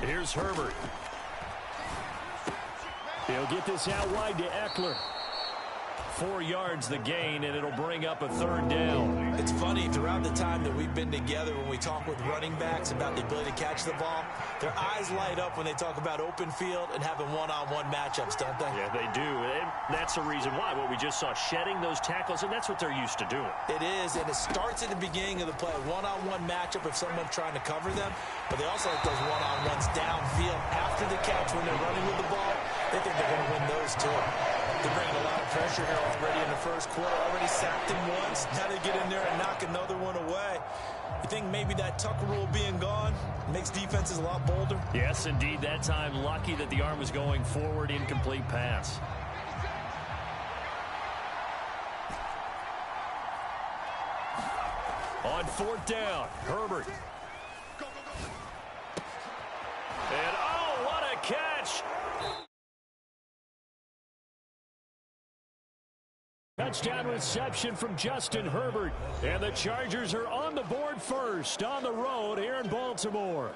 S2: Here's Herbert. He'll get this out wide to Eckler. 4 yards the gain, and it'll bring up a 3rd down.
S7: It's funny, throughout the time that we've been together, when we talk with running backs about the ability to catch the ball, their eyes light up when they talk about open field and having one-on-one matchups, don't they?
S2: Yeah, they do. And that's the reason why. What we just saw, shedding those tackles, and that's what they're used to doing.
S7: It is, and it starts at the beginning of the play. One-on-one matchup if someone's trying to cover them, but they also like those one-on-ones downfield after the catch when they're running with the ball. They think they're going to win those too. They're bringing a lot of pressure here already in the first quarter. Already sacked him once. Now they get in there and knock another one away. You think maybe that Tucker rule being gone makes defenses a lot bolder?
S2: Yes, indeed. That time, lucky that the arm was going forward. Incomplete pass. On 4th down, Herbert. And oh, what a catch! Touchdown reception from Justin Herbert. And the Chargers are on the board first on the road here in Baltimore.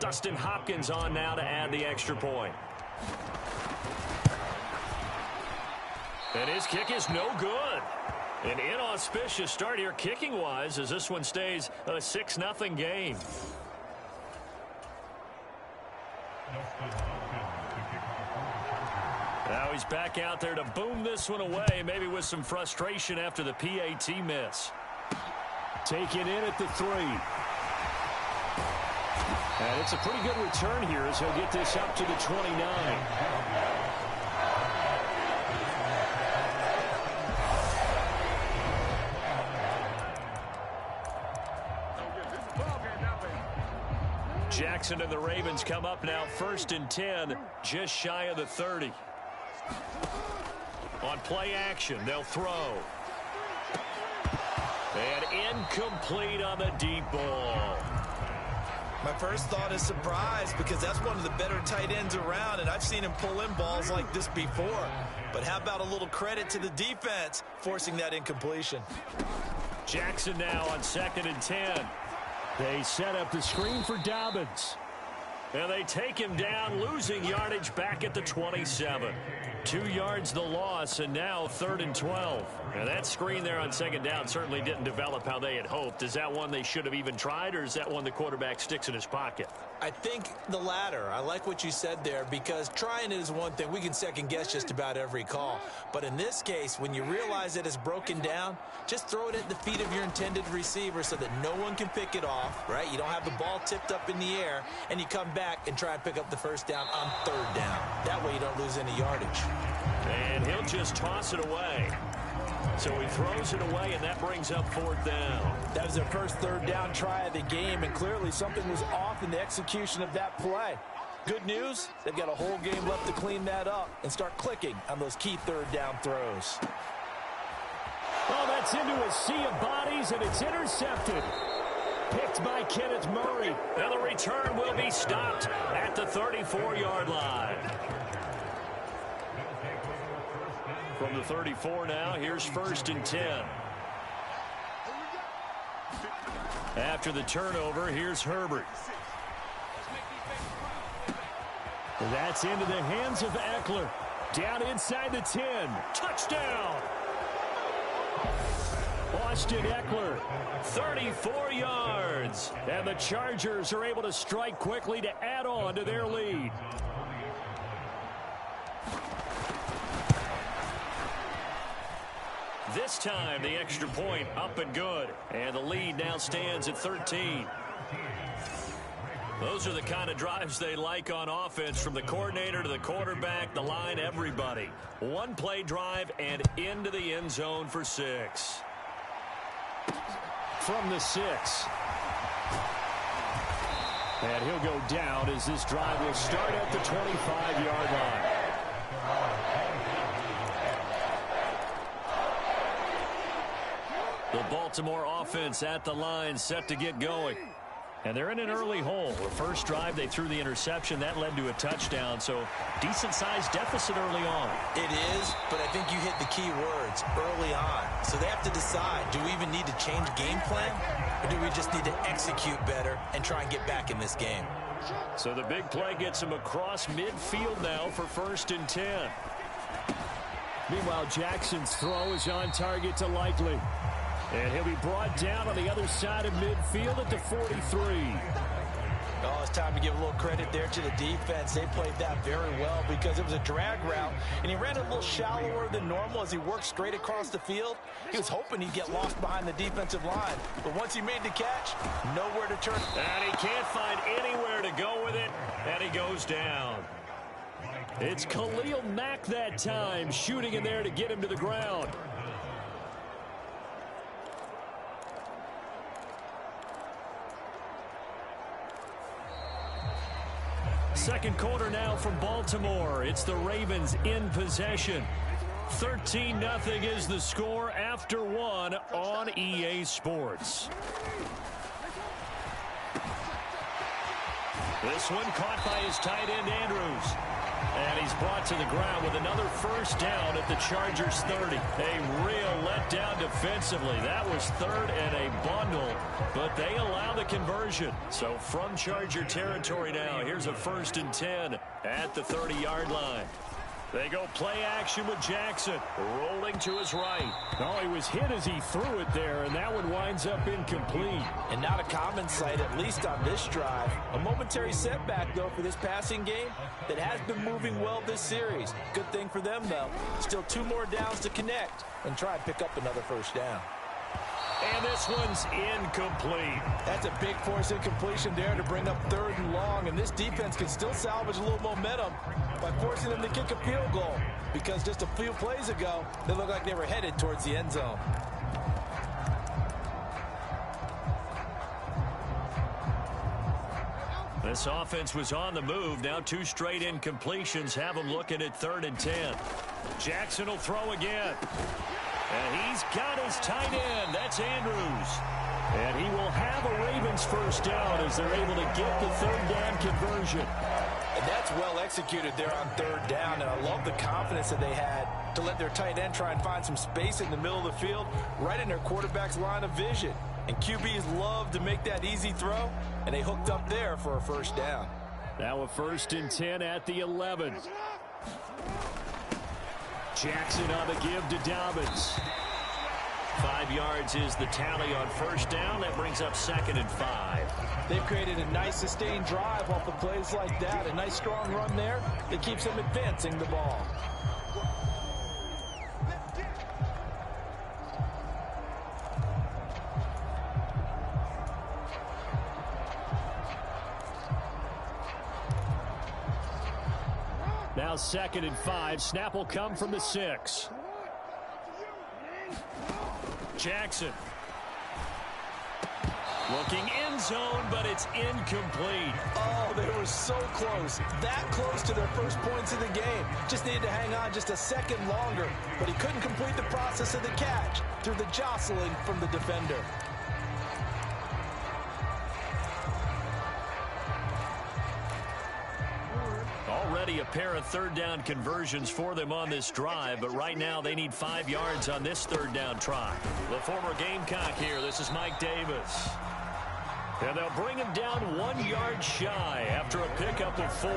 S2: Dustin Hopkins on now to add the extra point. And his kick is no good. An inauspicious start here kicking-wise as this one stays a 6-0 game. Now he's back out there to boom this one away, maybe with some frustration after the PAT miss.
S8: Taken in at the 3. And it's a pretty good return here as he'll get this up to the 29.
S2: Jackson and the Ravens come up now 1st and 10, just shy of the 30. On play action, they'll throw. And incomplete on the deep ball.
S7: My first thought is surprise because that's one of the better tight ends around, and I've seen him pull in balls like this before. But how about a little credit to the defense forcing that incompletion?
S2: Jackson now on 2nd and 10.
S8: They set up the screen for Dobbins.
S2: And they take him down, losing yardage back at the 27. 2 yards the loss, and now 3rd and 12. And that screen there on 2nd down certainly didn't develop how they had hoped. Is that one they should have even tried, or is that one the quarterback sticks in his pocket?
S7: I think the latter. I like what you said there because trying it is one thing. We can second guess just about every call. But in this case, when you realize that it's broken down, just throw it at the feet of your intended receiver so that no one can pick it off, right? You don't have the ball tipped up in the air, and you come back and try and pick up the 1st down on 3rd down. That way you don't lose any yardage.
S2: And he'll just toss it away. So he throws it away, and that brings up 4th down.
S4: That was their first 3rd down try of the game, and clearly something was off in the execution of that play. Good news, they've got a whole game left to clean that up and start clicking on those key 3rd down throws.
S8: Oh, that's into a sea of bodies, and it's intercepted. Picked by Kenneth Murray.
S2: And the return will be stopped at the 34-yard line. From the 34 now, here's 1st and 10. After the turnover, here's Herbert.
S8: That's into the hands of Eckler. Down inside the 10.
S2: Touchdown!
S8: Austin Eckler.
S2: 34 yards.
S8: And the Chargers are able to strike quickly to add on to their lead.
S2: This time, the extra point up and good. And the lead now stands at 13. Those are the kind of drives they like on offense, from the coordinator to the quarterback, the line, everybody. One play drive and into the end zone for 6.
S8: From the 6. And he'll go down as this drive will start at the 25-yard line.
S2: The Baltimore offense at the line, set to get going. And they're in an early hole. The first drive, they threw the interception. That led to a touchdown, so decent-sized deficit early on.
S7: It is, but I think you hit the key words, early on. So they have to decide, do we even need to change game plan, or do we just need to execute better and try and get back in this game?
S2: So the big play gets him across midfield now for 1st and 10.
S8: Meanwhile, Jackson's throw is on target to Likely. And he'll be brought down on the other side of midfield at the 43.
S7: Oh, it's time to give a little credit there to the defense. They played that very well because it was a drag route, and he ran a little shallower than normal as he worked straight across the field. He was hoping he'd get lost behind the defensive line, but once he made the catch, nowhere to turn.
S2: And he can't find anywhere to go with it, and he goes down.
S8: It's Khalil Mack that time, shooting in there to get him to the ground.
S2: Second quarter now from Baltimore. It's the Ravens in possession. 13-0 is the score after 1 on EA Sports. This one caught by his tight end, Andrews. And he's brought to the ground with another first down at the Chargers' 30. A real letdown defensively. That was third and a bundle, but they allow the conversion. So from Charger territory now, here's a 1st and 10 at the 30-yard line. They go play action with Jackson, rolling to his right.
S8: Oh, he was hit as he threw it there, and that one winds up incomplete.
S4: And not a common sight, at least on this drive. A momentary setback, though, for this passing game that has been moving well this series. Good thing for them, though. Still 2 more downs to connect and try and pick up another first down.
S2: And this one's incomplete.
S4: That's a big force incompletion there to bring up 3rd and long, and this defense can still salvage a little momentum by forcing them to kick a field goal, because just a few plays ago, they looked like they were headed towards the end zone.
S2: This offense was on the move. Now 2 straight incompletions have them looking at 3rd and 10. Jackson will throw again. And he's got his tight end. That's Andrews.
S8: And he will have a Ravens first down as they're able to get the 3rd down conversion.
S4: And that's well executed there on 3rd down. And I love the confidence that they had to let their tight end try and find some space in the middle of the field, right in their quarterback's line of vision. And QBs love to make that easy throw, and they hooked up there for a first down.
S8: Now a 1st and 10 at the 11. Jackson on the give to Dobbins.
S2: 5 yards is the tally on first down. That brings up 2nd and 5.
S4: They've created a nice sustained drive off of plays like that. A nice strong run there that keeps them advancing the ball.
S8: Now 2nd and 5. Snap will come from the 6.
S2: Jackson. Looking end zone, but it's incomplete.
S4: Oh, they were so close. That close to their first points of the game. Just needed to hang on just a second longer, but he couldn't complete the process of the catch through the jostling from the defender.
S2: Already a pair of 3rd down conversions for them on this drive, but right now they need 5 yards on this 3rd down try. The former Gamecock here. This is Mike Davis. And they'll bring him down 1 yard shy after a pickup of 4.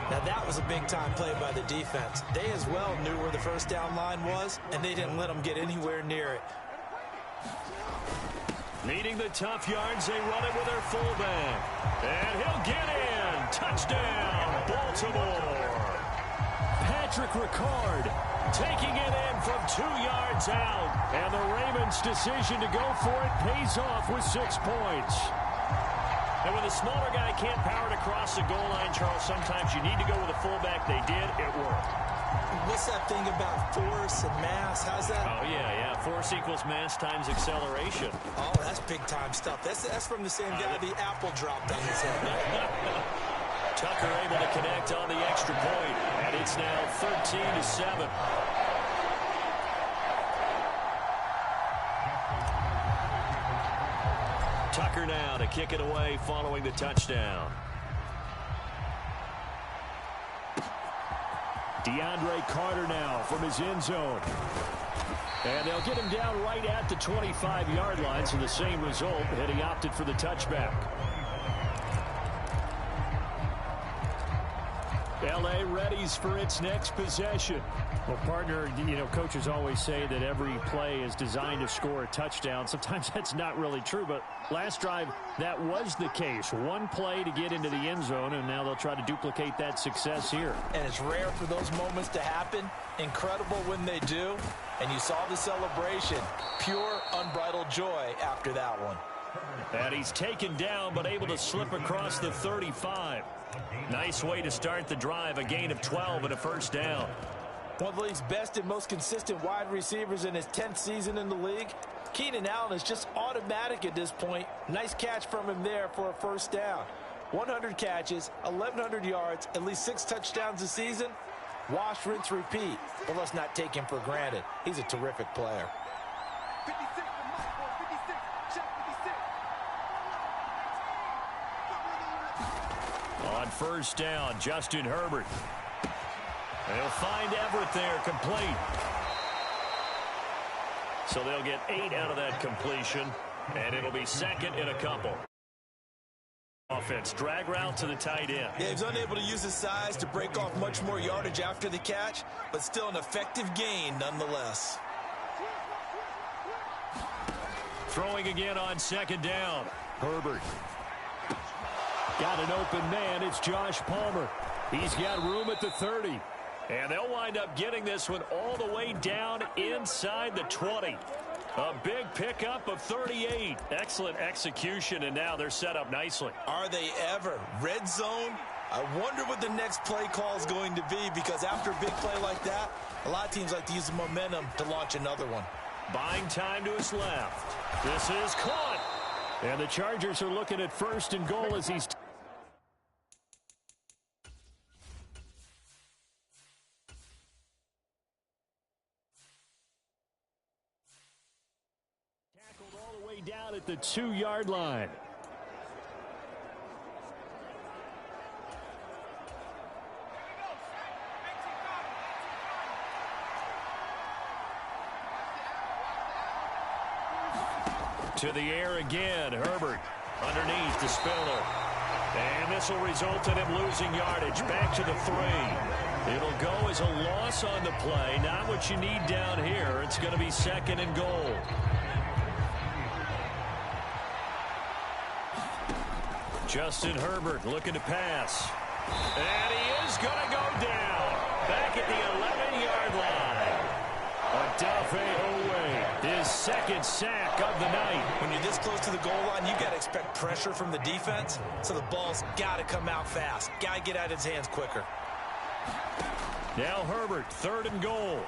S7: Now that was a big-time play by the defense. They as well knew where the first down line was, and they didn't let them get anywhere near it.
S2: Needing the tough yards, they run it with their fullback. And he'll get in. Touchdown, Baltimore.
S8: Patrick Ricard
S2: taking it in from 2 yards out.
S8: And the Ravens' decision to go for it pays off with 6 points.
S2: And when the smaller guy can't power it across the goal line, Charles, sometimes you need to go with a fullback. They did. It worked.
S7: What's that thing about force and mass? How's that?
S2: Oh, yeah. Force equals mass times acceleration.
S7: Oh, that's big-time stuff. That's from the same guy the apple dropped on his head.
S2: Tucker able to connect on the extra point, and it's now 13-7. Tucker now to kick it away following the touchdown.
S8: DeAndre Carter now from his end zone. And they'll get him down right at the 25-yard line, so the same result, and he opted for the touchback. L.A. readies for its next possession. Well, partner, coaches always say that every play is designed to score a touchdown. Sometimes that's not really true, but last drive, that was the case. One play to get into the end zone, and now they'll try to duplicate that success here.
S4: And it's rare for those moments to happen. Incredible when they do. And you saw the celebration. Pure, unbridled joy after that one.
S2: And he's taken down, but able to slip across the 35. Nice way to start the drive. A gain of 12 and a first down.
S4: One of the league's best and most consistent wide receivers in his 10th season in the league. Keenan Allen is just automatic at this point. Nice catch from him there for a first down. 100 catches, 1,100 yards, at least 6 touchdowns a season. Wash, rinse, repeat. But let's not take him for granted. He's a terrific player.
S2: On On first down, Justin Herbert. They'll find Everett there, complete. So they'll get 8 out of that completion, and it'll be second in a couple. Offense, drag route to the tight end.
S7: Yeah, he's unable to use his size to break off much more yardage after the catch, but still an effective gain nonetheless.
S2: Throwing again on second down. Herbert.
S8: Got an open man. It's Josh Palmer. He's got room at the 30.
S2: And they'll wind up getting this one all the way down inside the 20. A big pickup of 38. Excellent execution, and now they're set up nicely.
S7: Are they ever? Red zone? I wonder what the next play call is going to be, because after a big play like that, a lot of teams like to use the momentum to launch another one.
S2: Buying time to his left. This is caught.
S8: And the Chargers are looking at first and goal as he's... tackled all the way down at the 2-yard line.
S2: To the air again, Herbert underneath to Spiller. And this will result in him losing yardage. Back to the 3. It'll go as a loss on the play. Not what you need down here. It's going to be second and goal. Justin Herbert looking to pass. And he is going to go down. Back at the 11-yard line. Odafe his second sack of the night.
S7: When you're this close to the goal line, you've got to expect pressure from the defense, so the ball's got to come out fast. Got to get out of his hands quicker.
S2: Now Herbert, third and goal.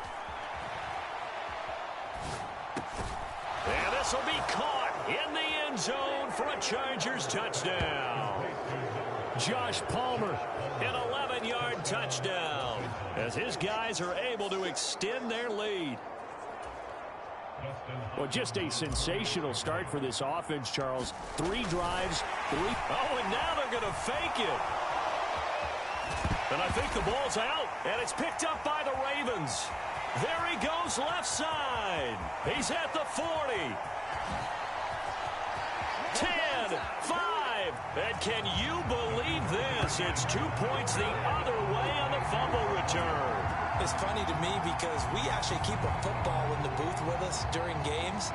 S2: And this will be caught in the end zone for a Chargers touchdown. Josh Palmer, an 11-yard touchdown, as his guys are able to extend their lead.
S8: Well, just a sensational start for this offense, Charles. 3 drives, 3...
S2: Oh, and now they're going to fake it. And I think the ball's out, and it's picked up by the Ravens. There he goes left side. He's at the 40. 10, 5. And can you believe this? It's 2 points the other way on the fumble return.
S7: It's funny to me because we actually keep a football in the booth with us during games,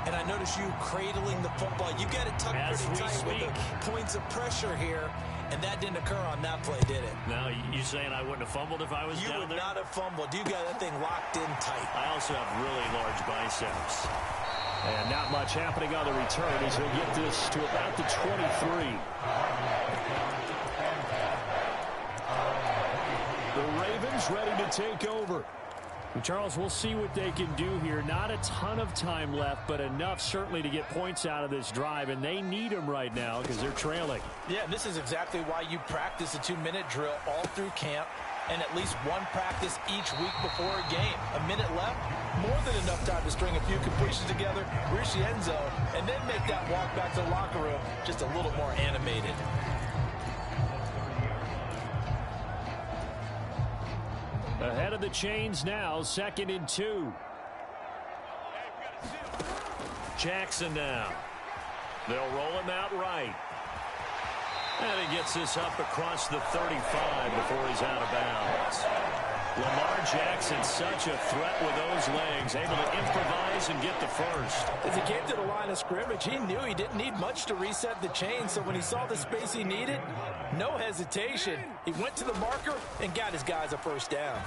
S7: and I notice you cradling the football. You got it tucked pretty tight with the points of pressure here, and that didn't occur on that play, did it?
S2: Now, you saying I wouldn't have fumbled if I was down there?
S7: You would not have fumbled. You got that thing locked in tight.
S2: I also have really large biceps.
S8: And not much happening on the return as he'll get this to about the 23. The Ravens ready to take over. And Charles, we'll see what they can do here. Not a ton of time left, but enough certainly to get points out of this drive, and they need them right now because they're trailing.
S7: Yeah, this is exactly why you practice a 2-minute drill all through camp, and at least one practice each week before a game. A minute left, more than enough time to string a few completions together, reach the end zone, and then make that walk back to the locker room just a little more animated.
S8: Ahead of the chains now, 2nd and 2.
S2: Jackson now. They'll roll him out right. And he gets this up across the 35 before he's out of bounds. Lamar Jackson, such a threat with those legs, able to improvise and get the first.
S7: As he came to the line of scrimmage, he knew he didn't need much to reset the chain, so when he saw the space he needed, no hesitation. He went to the marker and got his guys a first down.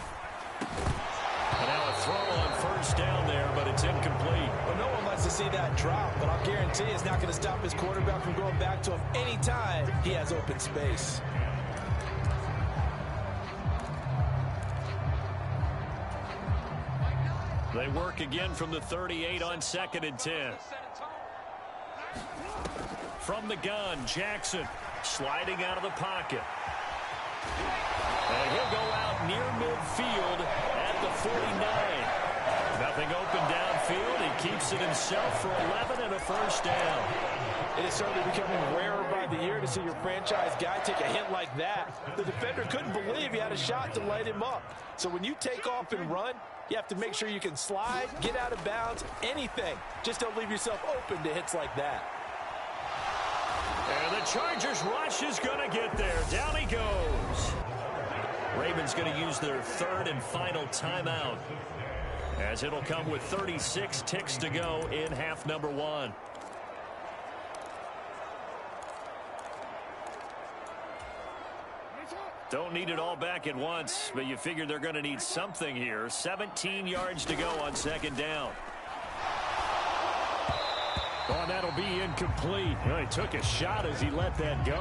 S2: And now a throw on first down there, but it's incomplete.
S7: Well, no one likes to see that drop, but I'll guarantee it's not going to stop his quarterback from going back to him anytime he has open space.
S2: They work again from the 38 on 2nd and 10. From the gun, Jackson sliding out of the pocket. And he'll go out near midfield at the 49. Nothing open downfield. He keeps it himself for 11 and a first down.
S4: It is certainly becoming rarer by the year to see your franchise guy take a hit like that. The defender couldn't believe he had a shot to light him up. So when you take off and run, you have to make sure you can slide, get out of bounds, anything. Just don't leave yourself open to hits like that.
S2: And the Chargers rush is going to get there. Down he goes. Ravens going to use their third and final timeout, as it'll come with 36 ticks to go in half number 1. Don't need it all back at once, but you figure they're going to need something here. 17 yards to go on second down.
S8: Oh, and that'll be incomplete. Well, he took a shot as he let that go.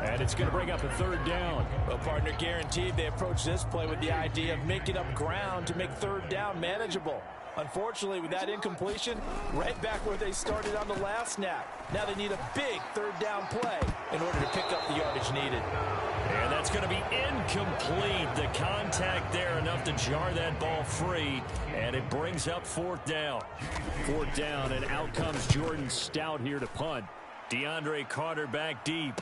S8: And it's going to bring up a third down.
S4: Well, partner, guaranteed they approach this play with the idea of making up ground to make third down manageable. Unfortunately, with that incompletion, right back where they started on the last snap. Now they need a big third down play in order to pick up the yardage needed.
S2: And that's going to be incomplete. The contact there enough to jar that ball free, and it brings up fourth down.
S8: Fourth down, and out comes Jordan Stout here to punt.
S2: DeAndre Carter back deep.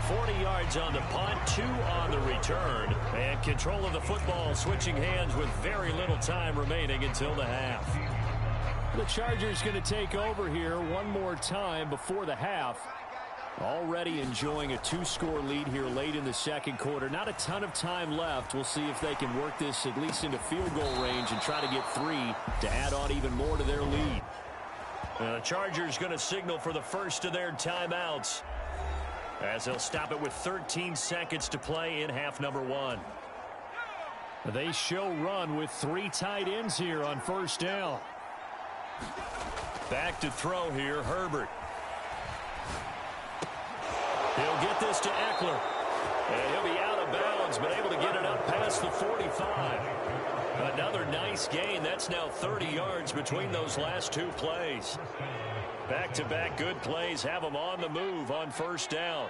S2: 40 yards on the punt, 2 on the return, and control of the football switching hands with very little time remaining until the half.
S8: The Chargers going to take over here one more time before the half. Already enjoying a 2-score lead here late in the second quarter. Not a ton of time left. We'll see if they can work this at least into field goal range and try to get 3 to add on even more to their lead.
S2: The Chargers going to signal for the first of their timeouts, as they'll stop it with 13 seconds to play in half number 1.
S8: They show run with 3 tight ends here on first down.
S2: Back to throw here, Herbert. He'll get this to Eckler. And he'll be out of bounds, but able to get it up past the 45. Another nice gain. That's now 30 yards between those last 2 plays. Back-to-back good plays have them on the move on first down.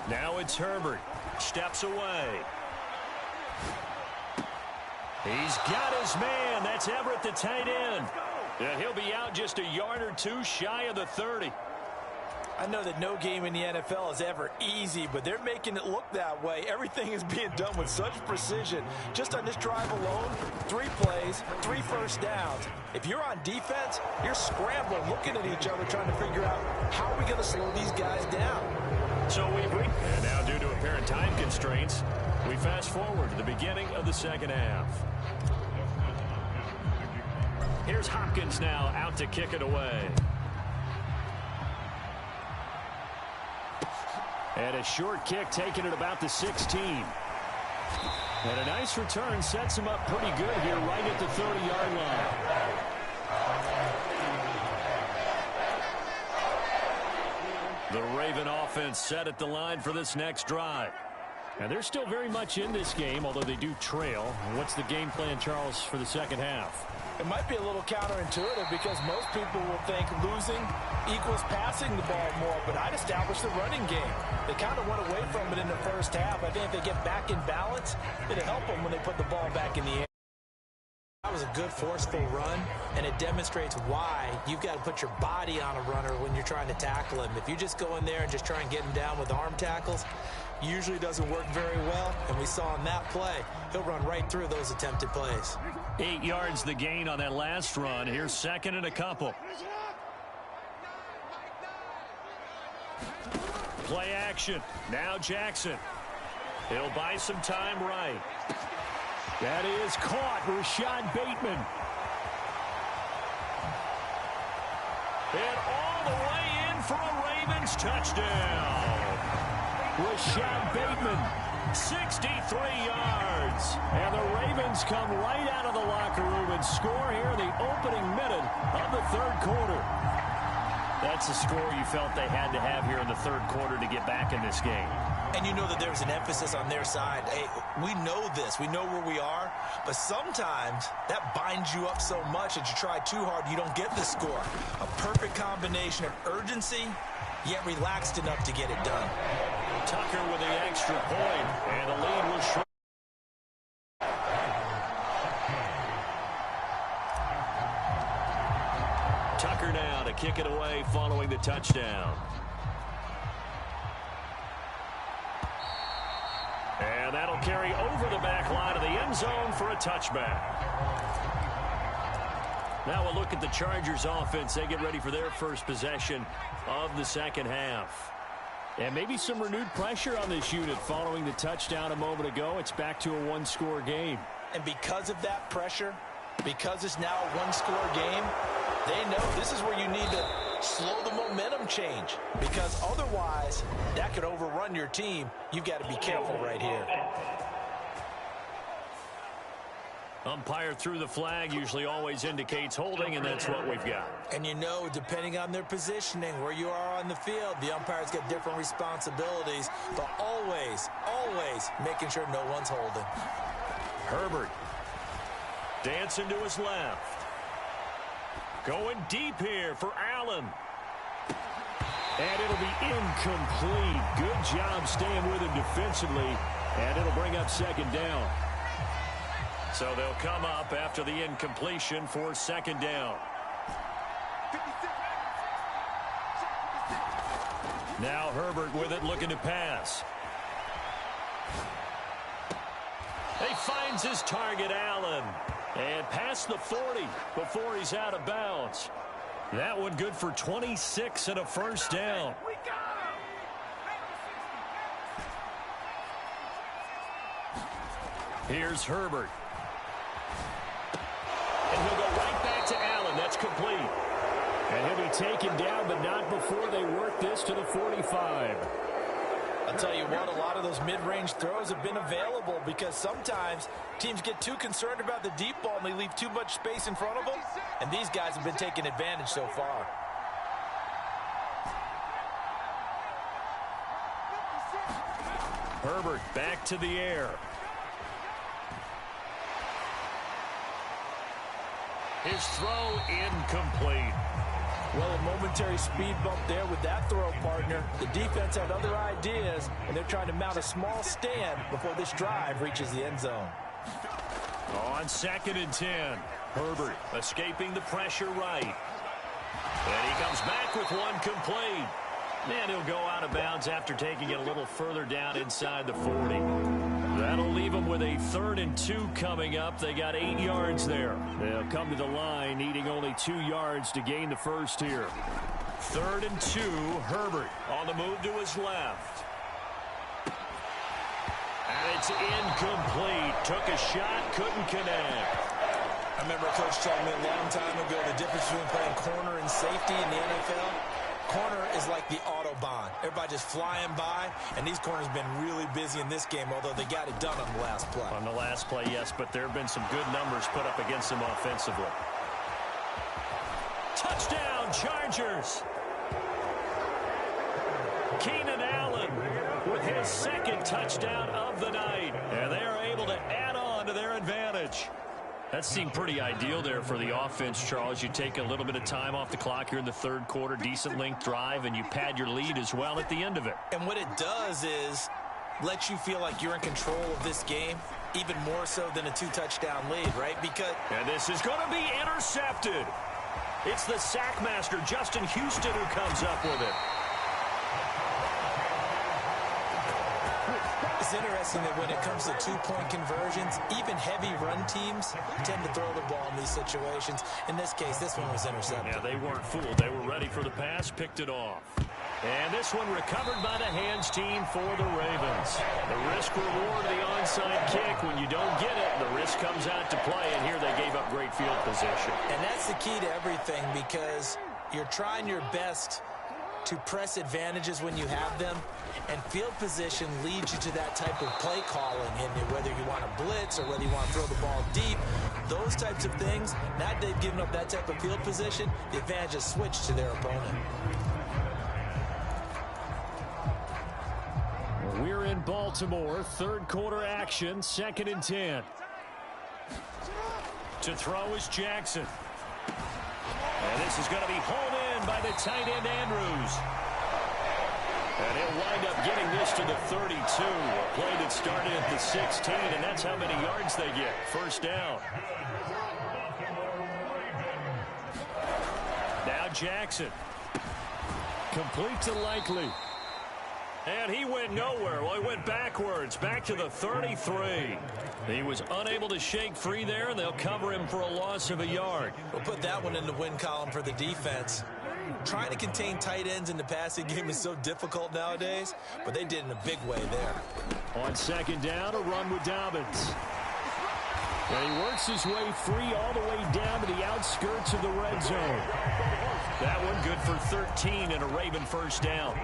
S2: Now it's Herbert. Steps away. He's got his man. That's Everett, the tight end. And he'll be out just a yard or 2 shy of the 30.
S4: I know that no game in the NFL is ever easy, but they're making it look that way. Everything is being done with such precision. Just on this drive alone, 3 plays, 3 first downs. If you're on defense, you're scrambling, looking at each other, trying to figure out how are we going to slow these guys down.
S2: So and now due to apparent time constraints, we fast forward to the beginning of the second half. Here's Hopkins now out to kick it away.
S8: And a short kick taken at about the 16. And a nice return sets him up pretty good here right at the 30-yard line.
S2: The Raven offense set at the line for this next drive.
S8: And they're still very much in this game, although they do trail. What's the game plan, Charles, for the second half?
S4: It might be a little counterintuitive because most people will think losing equals passing the ball more, but I'd establish the running game. They kind of went away from it in the first half. I think if they get back in balance, it'll help them when they put the ball back in the air.
S7: That was a good forceful run, and it demonstrates why you've got to put your body on a runner when you're trying to tackle him. If you just go in there and just try and get him down with arm tackles, usually doesn't work very well, and we saw in that play, he'll run right through those attempted plays.
S2: 8 yards the gain on that last run. Here's second and a couple. Play action. Now Jackson. He'll buy some time right.
S8: That is caught. Rashad Bateman.
S2: And all the way in for a Ravens touchdown.
S8: Rashad Bateman.
S2: 63 yards.
S8: And the Ravens come right out of the locker room and score here in the opening minute of the third quarter.
S2: That's a score you felt they had to have here in the third quarter to get back in this game.
S7: And you know that there's an emphasis on their side. Hey, we know this. We know where we are. But sometimes that binds you up so much that you try too hard, you don't get the score. A perfect combination of urgency, yet relaxed enough to get it done.
S2: Tucker with the extra point, and the lead will shrink. Tucker now to kick it away following the touchdown. And that'll carry over the back line of the end zone for a touchback. Now we'll look at the Chargers offense. They get ready for their first possession of the second half. And maybe some renewed pressure on this unit following the touchdown a moment ago. It's back to a one-score game.
S4: And because of that pressure, because it's now a one-score game, they know this is where you need to slow the momentum change, because otherwise that could overrun your team. You've got to be careful right here.
S2: Umpire threw the flag, usually always indicates holding, and that's what we've got.
S4: And you know, depending on their positioning, where you are on the field, the umpire's got different responsibilities, but always, always making sure no one's holding.
S2: Herbert dancing to his left. Going deep here for Allen. And it'll be incomplete. Good job staying with him defensively. And it'll bring up second down. So they'll come up after the incompletion for second down. Now Herbert with it, looking to pass. He finds his target, Allen. And past the 40 before he's out of bounds. That one good for 26 and a first down. Here's Herbert. And he'll go right back to Allen. That's complete. And he'll be taken down, but not before they work this to the 45.
S4: I'll tell you what, a lot of those mid-range throws have been available because sometimes teams get too concerned about the deep ball and they leave too much space in front of them, and these guys have been taking advantage so far.
S2: Herbert back to the air. His throw incomplete.
S4: Well, a momentary speed bump there with that throw, partner. The defense had other ideas, and they're trying to mount a small stand before this drive reaches the end zone.
S2: On 2nd and 10, Herbert escaping the pressure right. And he comes back with one complete. And he'll go out of bounds after taking it a little further down inside the 40. That'll leave them with a 3rd and 2 coming up. They got 8 yards there. They'll come to the line needing only 2 yards to gain the first here. 3rd and 2, Herbert on the move to his left. And it's incomplete. Took a shot, couldn't connect.
S7: I remember a coach told me a long time ago the difference between playing corner and safety in the NFL. Corner is like the Autobahn. Everybody just flying by, and these corners have been really busy in this game, although they got it done on the last play.
S2: On the last play, yes, but there have been some good numbers put up against them offensively. Touchdown, Chargers! Keenan Allen with his 2nd touchdown of the night, and they are able to add on to their advantage. That seemed pretty ideal there for the offense, Charles. You take a little bit of time off the clock here in the 3rd quarter, decent length drive, and you pad your lead as well at the end of it.
S4: And what it does is let you feel like you're in control of this game, even more so than a 2-touchdown lead, right? Because
S2: and this is going to be intercepted. It's the sack master, Justin Houston, who comes up with it.
S4: It's interesting that when it comes to 2-point conversions, even heavy run teams tend to throw the ball in these situations. In this case, this one was intercepted.
S2: Yeah, they weren't fooled. They were ready for the pass, picked it off. And this one recovered by the hands team for the Ravens. The risk-reward of the onside kick. When you don't get it, the risk comes out to play, and here they gave up great field position.
S4: And that's the key to everything, because you're trying your best to press advantages when you have them, and field position leads you to that type of play calling, and whether you want to blitz or whether you want to throw the ball deep, those types of things. Now that they've given up that type of field position, the advantage is switched to their opponent.
S8: We're in Baltimore, 3rd quarter action, 2nd and 10.
S2: To throw is Jackson. And this is going to be hauled in by the tight end, Andrews.
S8: And he'll wind up getting this to the 32. A play that started at the 16, and that's how many yards they get. First down. Now Jackson. Complete to Likely. And he went nowhere. Well, he went backwards, back to the 33. He was unable to shake free there, and they'll cover him for a loss of a yard.
S7: We'll put that one in the win column for the defense. Trying to contain tight ends in the passing game is so difficult nowadays, but they did in a big way there.
S8: On second down, a run with Dobbins. And he works his way free all the way down to the outskirts of the red zone. That one good for 13 and a Raven first down.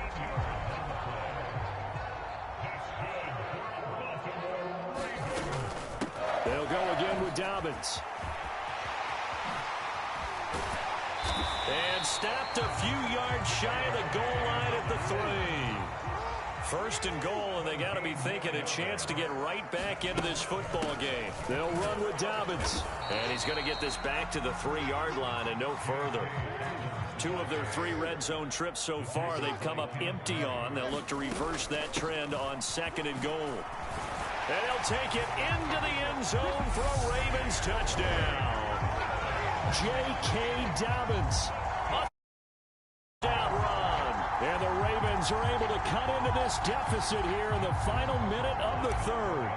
S8: They'll go again with Dobbins. And stopped a few yards shy of the goal line at the 3. First and goal, and they got to be thinking a chance to get right back into this football game. They'll run with Dobbins. And he's going to get this back to the 3-yard line and no further. 2 of their 3 red zone trips so far they've come up empty on. They'll look to reverse that trend on second and goal. And he'll take it into the end zone for a Ravens touchdown. J.K. Dobbins. A down run. And the Ravens are able to cut into this deficit here in the final minute of the 3rd.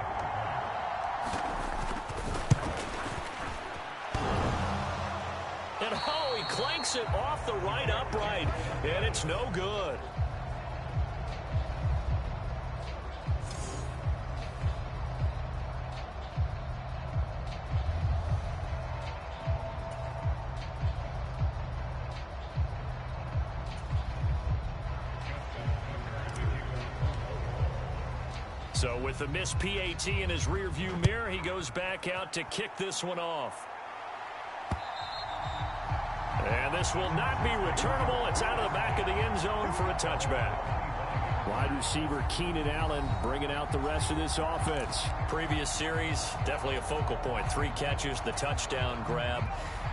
S8: And oh, he clanks it off the right upright. And it's no good. So with the missed PAT in his rearview mirror, he goes back out to kick this one off. And this will not be returnable. It's out of the back of the end zone for a touchback. Wide receiver Keenan Allen bringing out the rest of this offense. Previous series, definitely a focal point. 3 catches, the touchdown grab.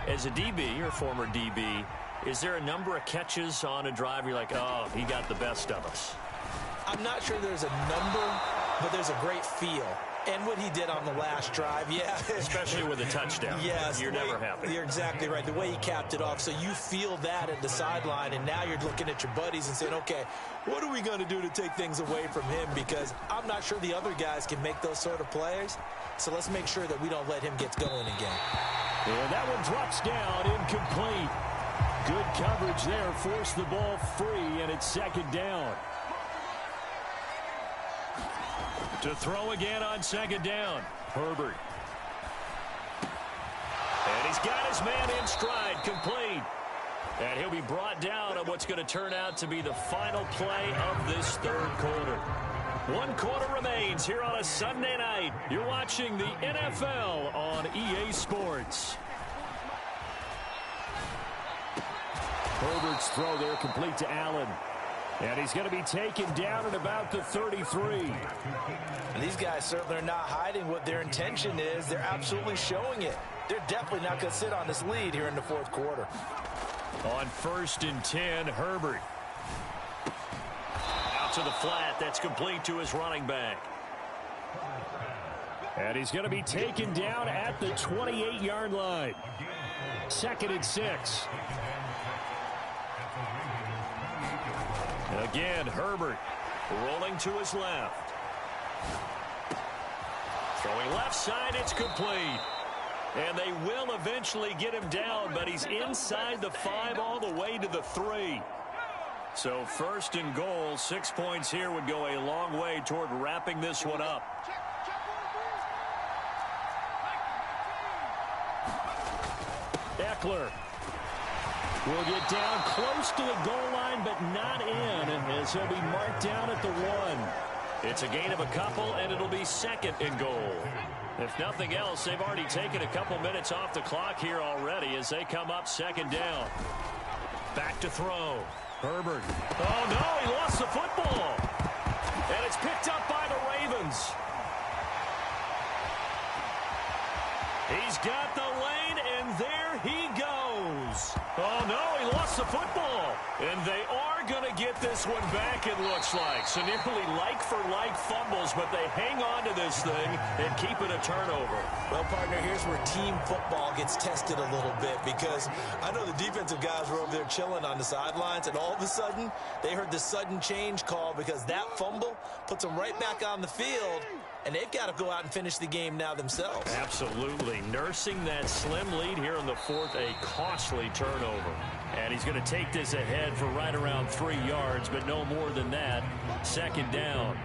S8: As a DB, or former DB, is there a number of catches on a drive you're like, oh, he got the best of us?
S7: I'm not sure there's a number, but there's a great feel. And what he did on the last drive, yeah.
S8: Especially with a touchdown.
S7: Yes.
S8: You're never happy.
S7: You're exactly right. The way he capped it off. So you feel that at the sideline, and now you're looking at your buddies and saying, okay, what are we going to do to take things away from him? Because I'm not sure the other guys can make those sort of plays. So let's make sure that we don't let him get going again.
S8: And that one drops down, incomplete. Good coverage there. Forced the ball free, and it's second down. To throw again on second down. Herbert. And he's got his man in stride, complete. And he'll be brought down on what's going to turn out to be the final play of this 3rd quarter. 1 quarter remains here on a Sunday night. You're watching the NFL on EA Sports. Herbert's throw there complete to Allen. And he's going to be taken down at about the 33.
S7: And these guys certainly are not hiding what their intention is. They're absolutely showing it. They're definitely not going to sit on this lead here in the 4th quarter.
S8: On 1st and 10, Herbert. Out to the flat. That's complete to his running back. And he's going to be taken down at the 28-yard line. 2nd and 6. Again, Herbert rolling to his left. Throwing left side, it's complete. And they will eventually get him down, but he's inside the 5 all the way to the 3. So 1st and goal, 6 points here would go a long way toward wrapping this one up. Eckler will get down close to the goal line, but not in, as he'll be marked down at the 1. It's a gain of a couple, and it'll be 2nd and goal. If nothing else, they've already taken a couple minutes off the clock here already as they come up 2nd down. Back to throw. Herbert. Oh, no, he lost the football. And it's picked up by the Ravens. He's got the lane, and there he goes. Oh, no, he lost the football. And they are going to get
S2: get this one back, it looks like. So nearly like-for-like fumbles, but they hang on to this thing and keep it a turnover.
S7: Well, partner, here's where team football gets tested a little bit, because I know the defensive guys were over there chilling on the sidelines, and all of a sudden, they heard the sudden change call because that fumble puts them right back on the field, and they've got to go out and finish the game now themselves.
S2: Absolutely. Nursing that slim lead here in the fourth, a costly turnover. And he's going to take this ahead for right around 3 yards, but no more than that. Second down.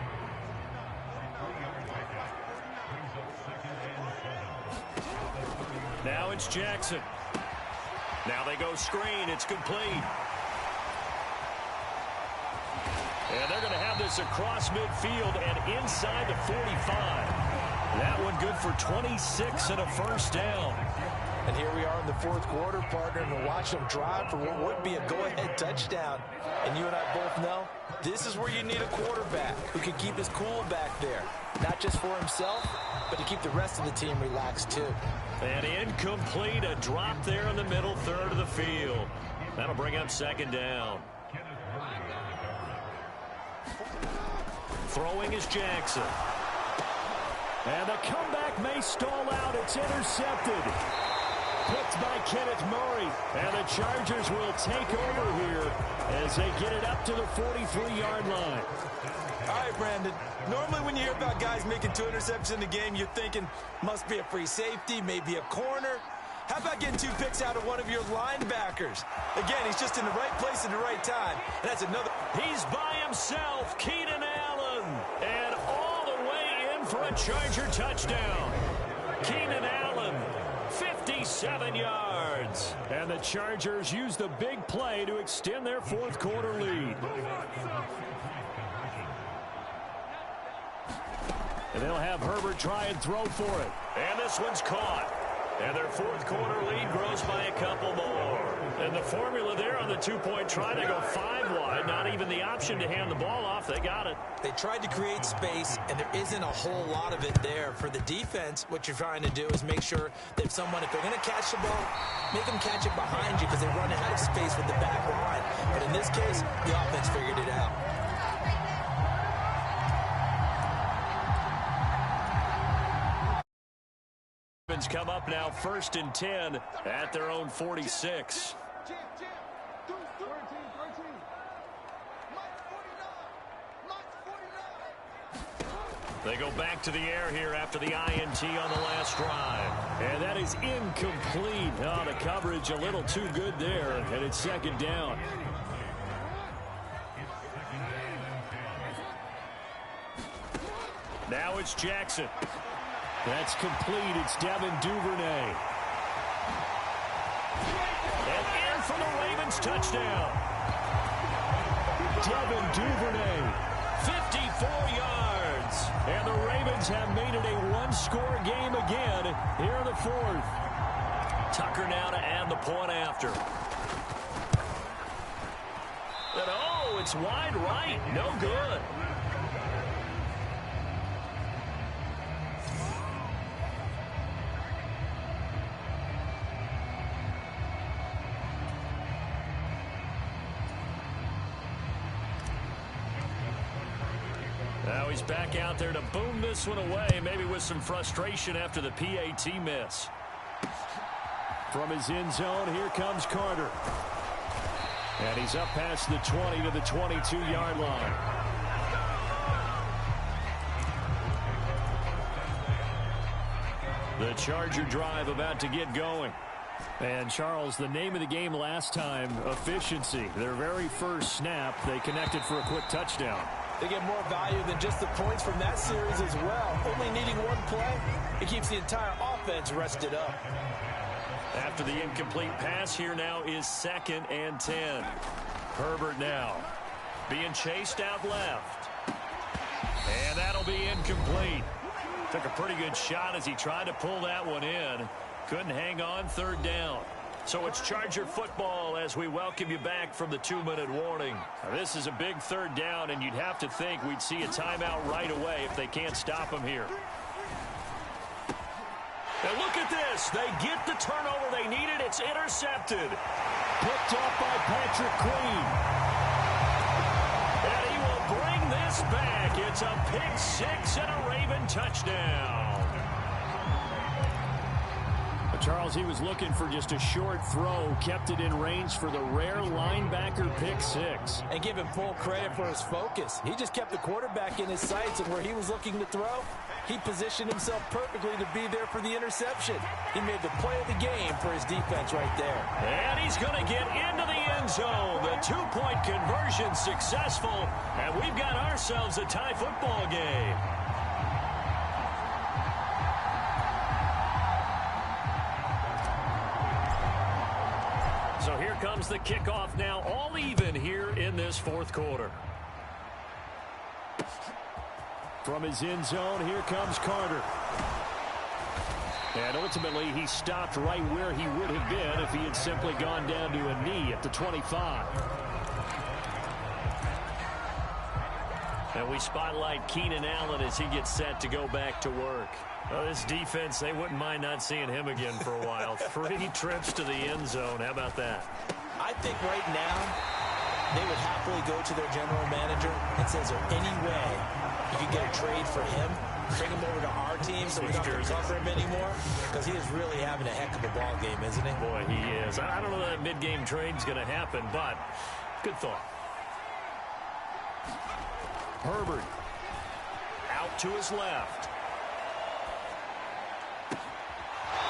S2: Now it's Jackson. Now they go screen. It's complete. And they're going to have this across midfield and inside the 45. That one good for 26 and a first down.
S7: And here we are in the fourth quarter, partner, and we're watching them drive for what would be a go-ahead touchdown. And you and I both know this is where you need a quarterback who can keep his cool back there. Not just for himself, but to keep the rest of the team relaxed too.
S2: And incomplete, a drop there in the middle third of the field. That'll bring up second down. Throwing is Jackson.
S8: And the comeback may stall out. It's intercepted. Picked by Kenneth Murray. And the Chargers will take over here as they get it up to the 43-yard line.
S7: All right, Brandon. Normally when you hear about guys making 2 interceptions in the game, you're thinking must be a free safety, maybe a corner. How about getting 2 picks out of one of your linebackers? Again, he's just in the right place at the right time. And that's another.
S2: He's by himself, Keenan Allen. And all the way in for a Charger touchdown. Keenan Allen, 57 yards.
S8: And the Chargers use the big play to extend their fourth quarter lead. And they'll have Herbert try and throw for it.
S2: And this one's caught. And their fourth quarter lead grows by a couple more. And the formula there on the 2-point try to go 5 wide. Not even the option to hand the ball off. They got it.
S7: They tried to create space, and there isn't a whole lot of it there. For the defense, what you're trying to do is make sure that if they're going to catch the ball, make them catch it behind you because they run out of space with the back line. But in this case, the offense figured it out.
S2: Come up now, 1st and 10 at their own 46. They go back to the air here after the INT on the last drive.
S8: And that is incomplete. Oh, the coverage a little too good there, and it's second down.
S2: Now it's Jackson.
S8: That's complete. It's Devin Duvernay.
S2: And in for the Ravens touchdown.
S8: Devin Duvernay.
S2: 54 yards.
S8: And the Ravens have made it a one-score game again here in the fourth.
S2: Tucker now to add the point after. And oh, it's wide right. No good. Now he's back out there to boom this one away, maybe with some frustration after the PAT miss.
S8: From his end zone, here comes Carter. And he's up past the 20 to the 22-yard line. The Charger drive about to get going. And, Charles, the name of the game last time, efficiency. Their very first snap, they connected for a quick touchdown.
S7: They get more value than just the points from that series as well. Only needing one play, it keeps the entire offense rested up.
S2: After the incomplete pass, here now is 2nd and 10. Herbert now being chased out left. And that'll be incomplete. Took a pretty good shot as he tried to pull that one in. Couldn't hang on, 3rd down. So it's Charger football as we welcome you back from the 2-minute warning. Now, this is a big 3rd down, and you'd have to think we'd see a timeout right away if they can't stop him here. And look at this. They get the turnover they needed. It's intercepted.
S8: Picked up by Patrick Queen.
S2: It's a pick six and a Raven touchdown.
S8: Charles, he was looking for just a short throw, kept it in range for the rare linebacker pick six.
S4: And give him full credit for his focus. He just kept the quarterback in his sights, and where he was looking to throw, he positioned himself perfectly to be there for the interception. He made the play of the game for his defense right there.
S2: And he's going to get into the end zone. The two-point conversion successful, and we've got ourselves a tie football game. So here comes the kickoff now, all even here in this fourth quarter.
S8: From his end zone, here comes Carter. And ultimately, he stopped right where he would have been if he had simply gone down to a knee at the 25.
S2: And we spotlight Keenan Allen as he gets set to go back to work. Well, this defense, they wouldn't mind not seeing him again for a while. 3 trips to the end zone. How about that?
S7: I think right now they would happily go to their general manager and say, is there any way you could get a trade for him? Bring him over to our team so we don't have to cover him anymore? Because he is really having a heck of a ball game, isn't he?
S2: Boy, he is. I don't know that mid-game trade's going to happen, but good thought.
S8: Herbert.
S2: Out to his left.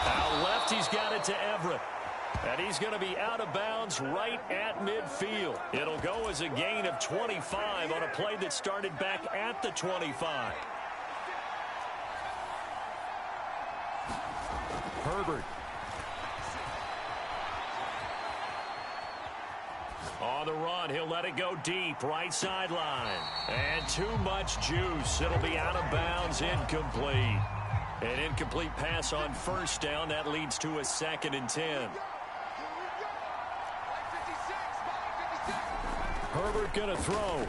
S2: Out left, he's got it to Everett. And he's going to be out of bounds right at midfield. It'll go as a gain of 25 on a play that started back at the 25.
S8: Herbert.
S2: On the run, he'll let it go deep, right sideline. And too much juice. It'll be out of bounds, incomplete. An incomplete pass on first down. That leads to a 2nd and 10.
S8: Herbert going to throw.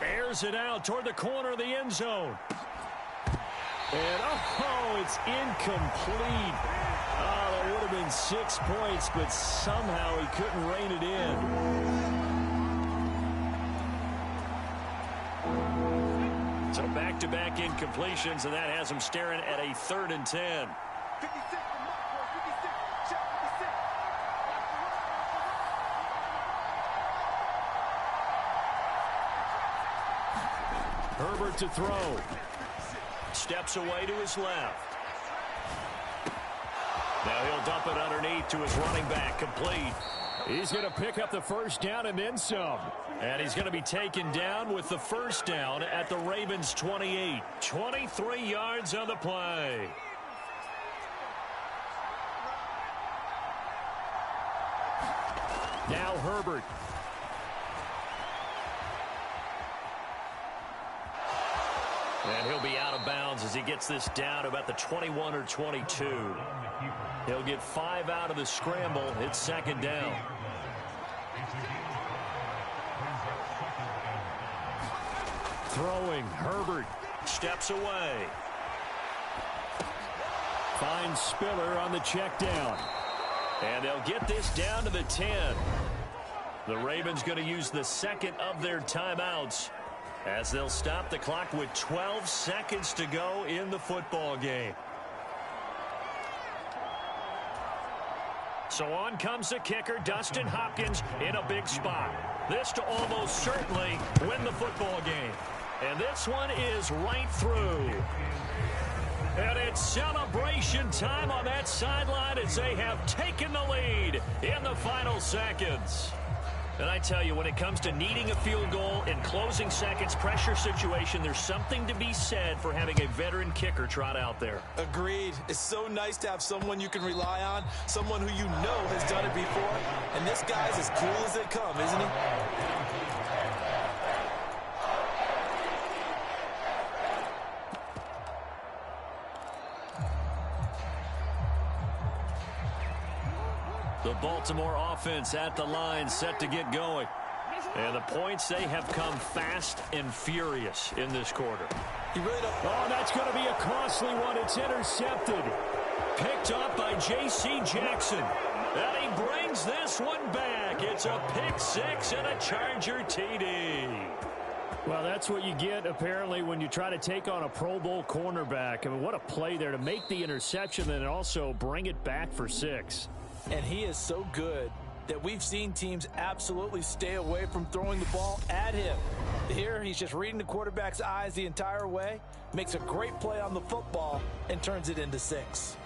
S2: Airs it out toward the corner of the end zone.
S8: And, oh, it's incomplete. Oh, that would have been 6 points, but somehow he couldn't rein it in.
S2: So back-to-back incompletions, and that has him staring at a 3rd and 10.
S8: Herbert to throw.
S2: Steps away to his left. Now he'll dump it underneath to his running back, complete.
S8: He's going to pick up the first down and then some.
S2: And he's going to be taken down with the first down at the Ravens' 28. 23 yards on the play.
S8: Now Herbert.
S2: And he'll be out of bounds as he gets this down about the 21 or 22. He'll get 5 out of the scramble. It's 2nd down.
S8: Throwing, Herbert.
S2: Steps away.
S8: Finds Spiller on the check down.
S2: And they'll get this down to the 10. The Ravens going to use the 2nd of their timeouts as they'll stop the clock with 12 seconds to go in the football game. So on comes the kicker, Dustin Hopkins, in a big spot. This to almost certainly win the football game. And this one is right through. And it's celebration time on that sideline as they have taken the lead in the final seconds. And I tell you, when it comes to needing a field goal in closing seconds, pressure situation, there's something to be said for having a veteran kicker trot out there.
S7: Agreed. It's so nice to have someone you can rely on, someone who you know has done it before. And this guy's as cool as they come, isn't he?
S2: The Baltimore offense at the line, set to get going. And the points, they have come fast and furious in this quarter.
S7: You really don't...
S8: Oh, that's going to be a costly one. It's intercepted.
S2: Picked up by J.C. Jackson. And he brings this one back. It's a pick six and a Charger TD.
S8: Well, that's what you get, apparently, when you try to take on a Pro Bowl cornerback. I mean, what a play there to make the interception and also bring it back for 6.
S4: And he is so good that we've seen teams absolutely stay away from throwing the ball at him. Here, he's just reading the quarterback's eyes the entire way, makes a great play on the football, and turns it into 6.